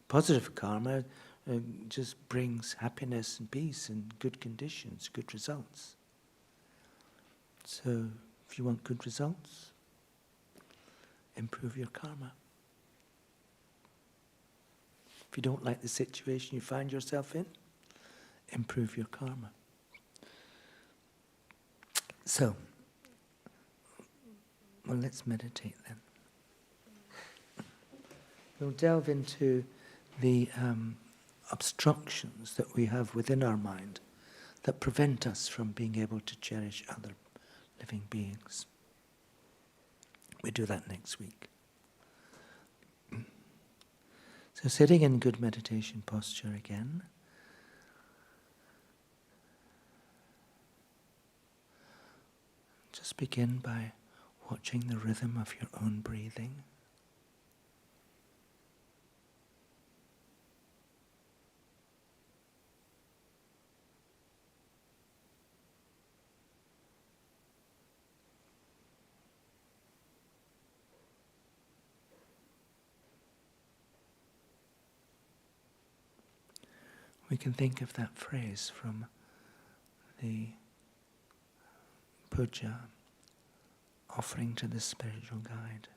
Positive karma just brings happiness and peace and good conditions, good results. So if you want good results, improve your karma. If you don't like the situation you find yourself in, improve your karma. So, well, let's meditate then. We'll delve into the obstructions that we have within our mind that prevent us from being able to cherish other living beings. We do that next week. So sitting in good meditation posture again. Just begin by watching the rhythm of your own breathing. We can think of that phrase from the puja, offering to the spiritual guide.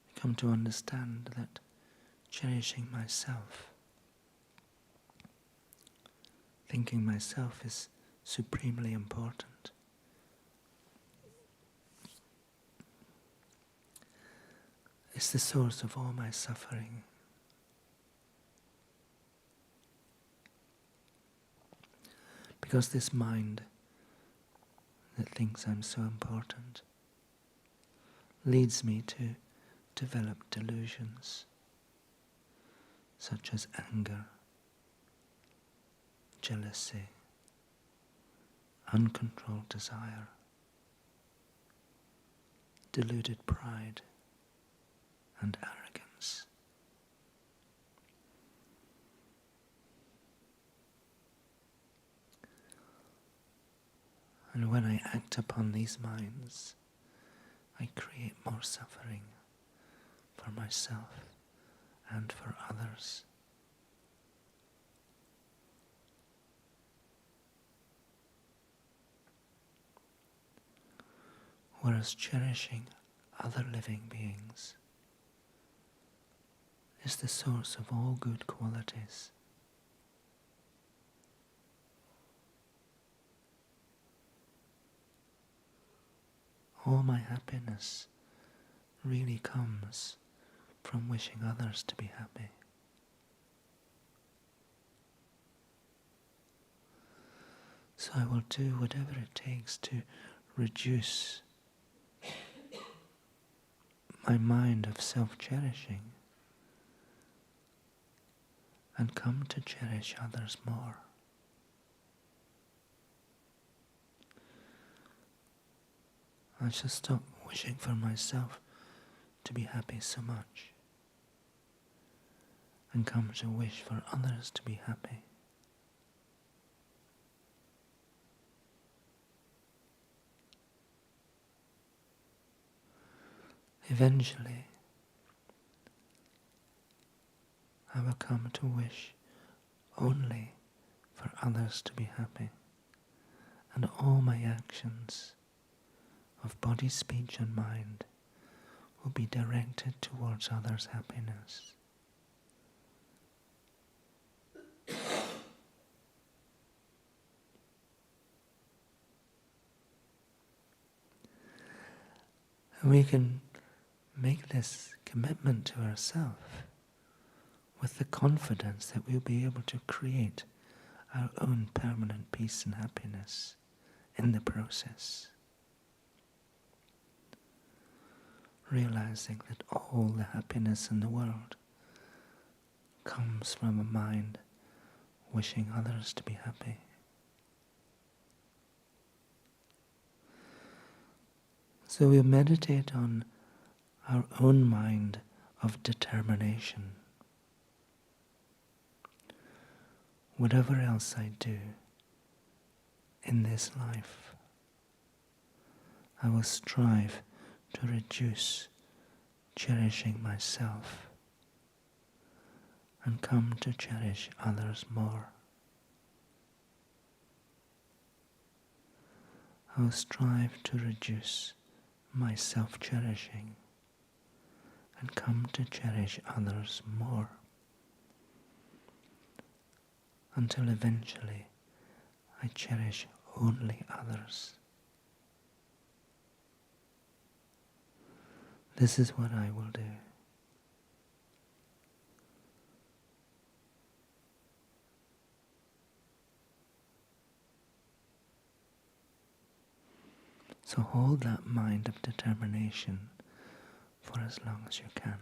We come to understand that cherishing myself, thinking myself is supremely important, is the source of all my suffering. Because this mind that thinks I'm so important leads me to develop delusions such as anger, jealousy, uncontrolled desire, deluded pride, and arrogance. And when I act upon these minds, I create more suffering for myself and for others. Whereas cherishing other living beings is the source of all good qualities. All my happiness really comes from wishing others to be happy. So I will do whatever it takes to reduce my mind of self-cherishing and come to cherish others more. I shall stop wishing for myself to be happy so much and come to wish for others to be happy. Eventually, I will come to wish only for others to be happy, and all my actions of body, speech and mind will be directed towards others' happiness. And we can make this commitment to ourselves with the confidence that we'll be able to create our own permanent peace and happiness in the process. Realizing that all the happiness in the world comes from a mind wishing others to be happy. So we meditate on our own mind of determination. Whatever else I do in this life, I will strive to reduce cherishing myself and come to cherish others more. I will strive to reduce my self-cherishing and come to cherish others more, until eventually I cherish only others. This is what I will do. So hold that mind of determination for as long as you can.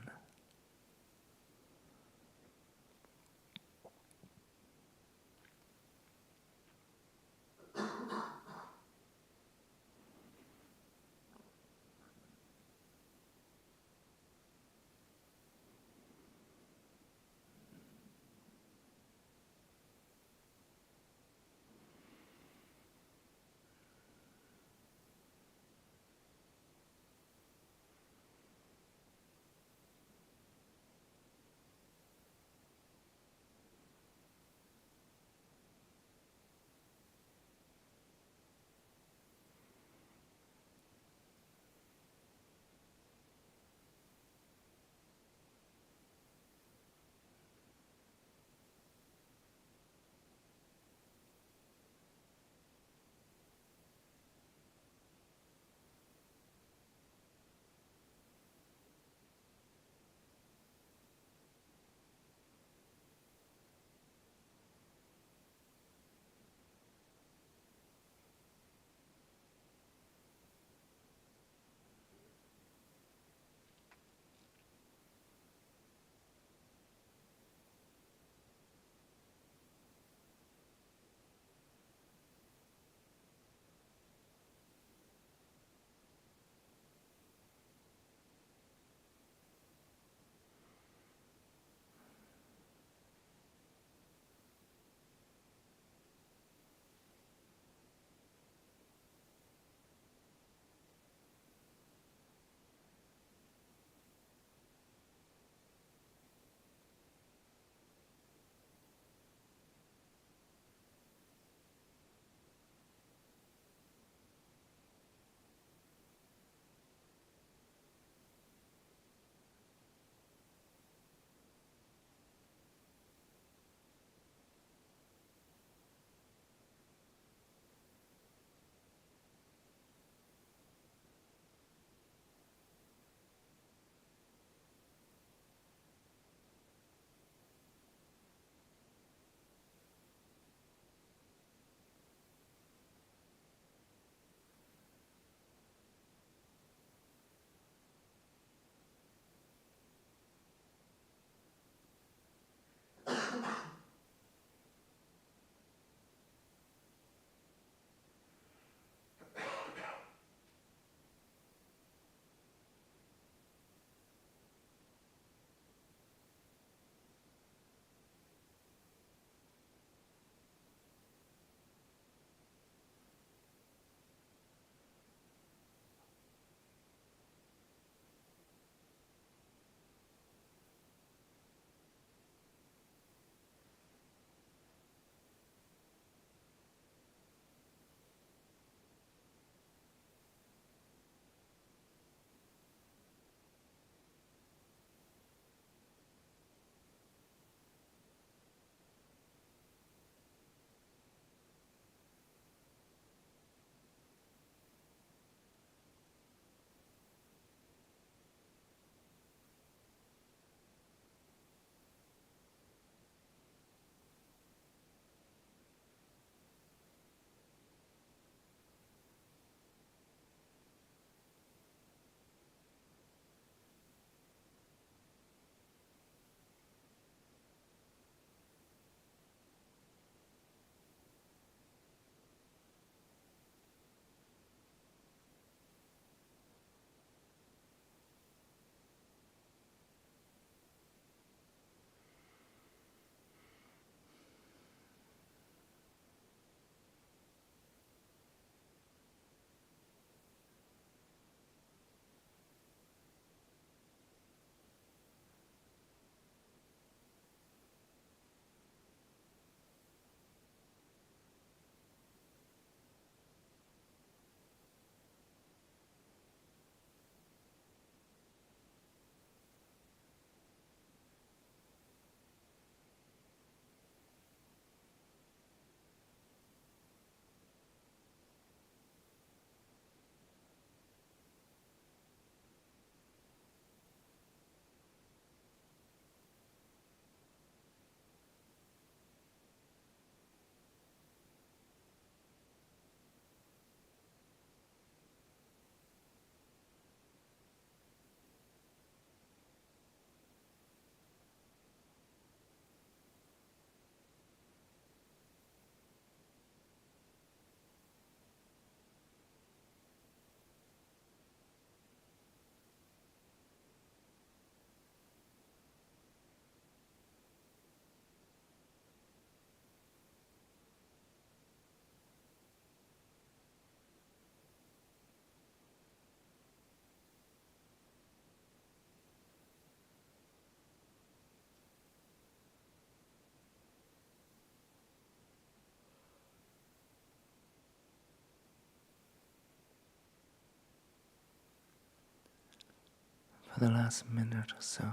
for the last minute or so,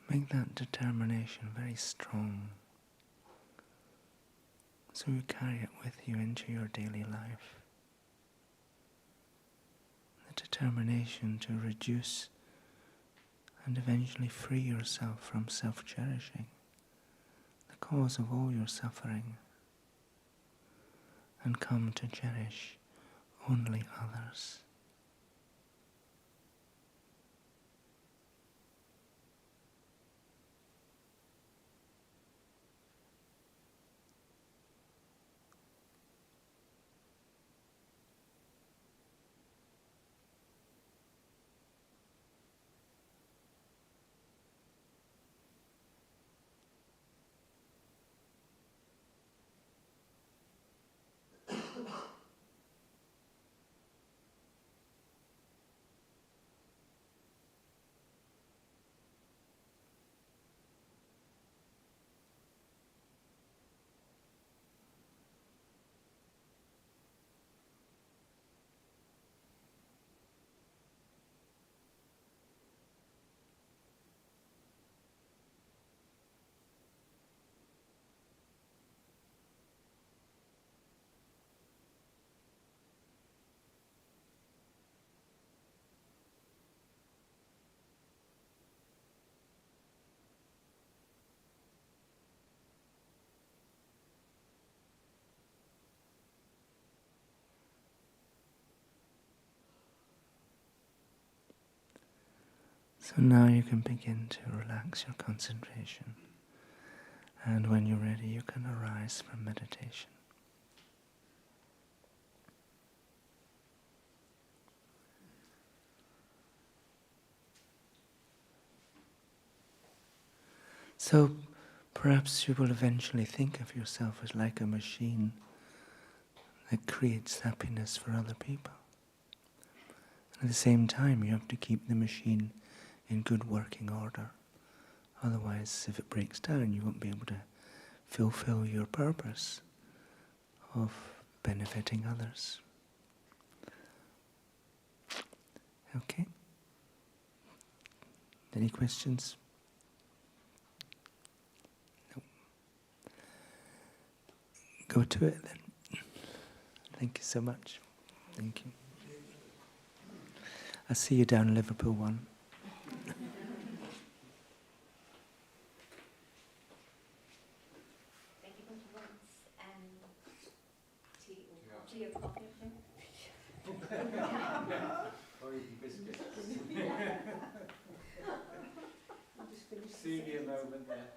make that determination very strong, so you carry it with you into your daily life. The determination to reduce and eventually free yourself from self-cherishing, the cause of all your suffering, and come to cherish only others. So now you can begin to relax your concentration, and when you're ready you can arise from meditation. So perhaps you will eventually think of yourself as like a machine that creates happiness for other people. And at the same time you have to keep the machine in good working order. Otherwise, if it breaks down, you won't be able to fulfill your purpose of benefiting others. Okay? Any questions? No. Go to it then. Thank you so much. Thank you. I'll see you down Liverpool 1. Tea or coffee, I think. Or eating biscuits. I'll just finish. Senior moment there.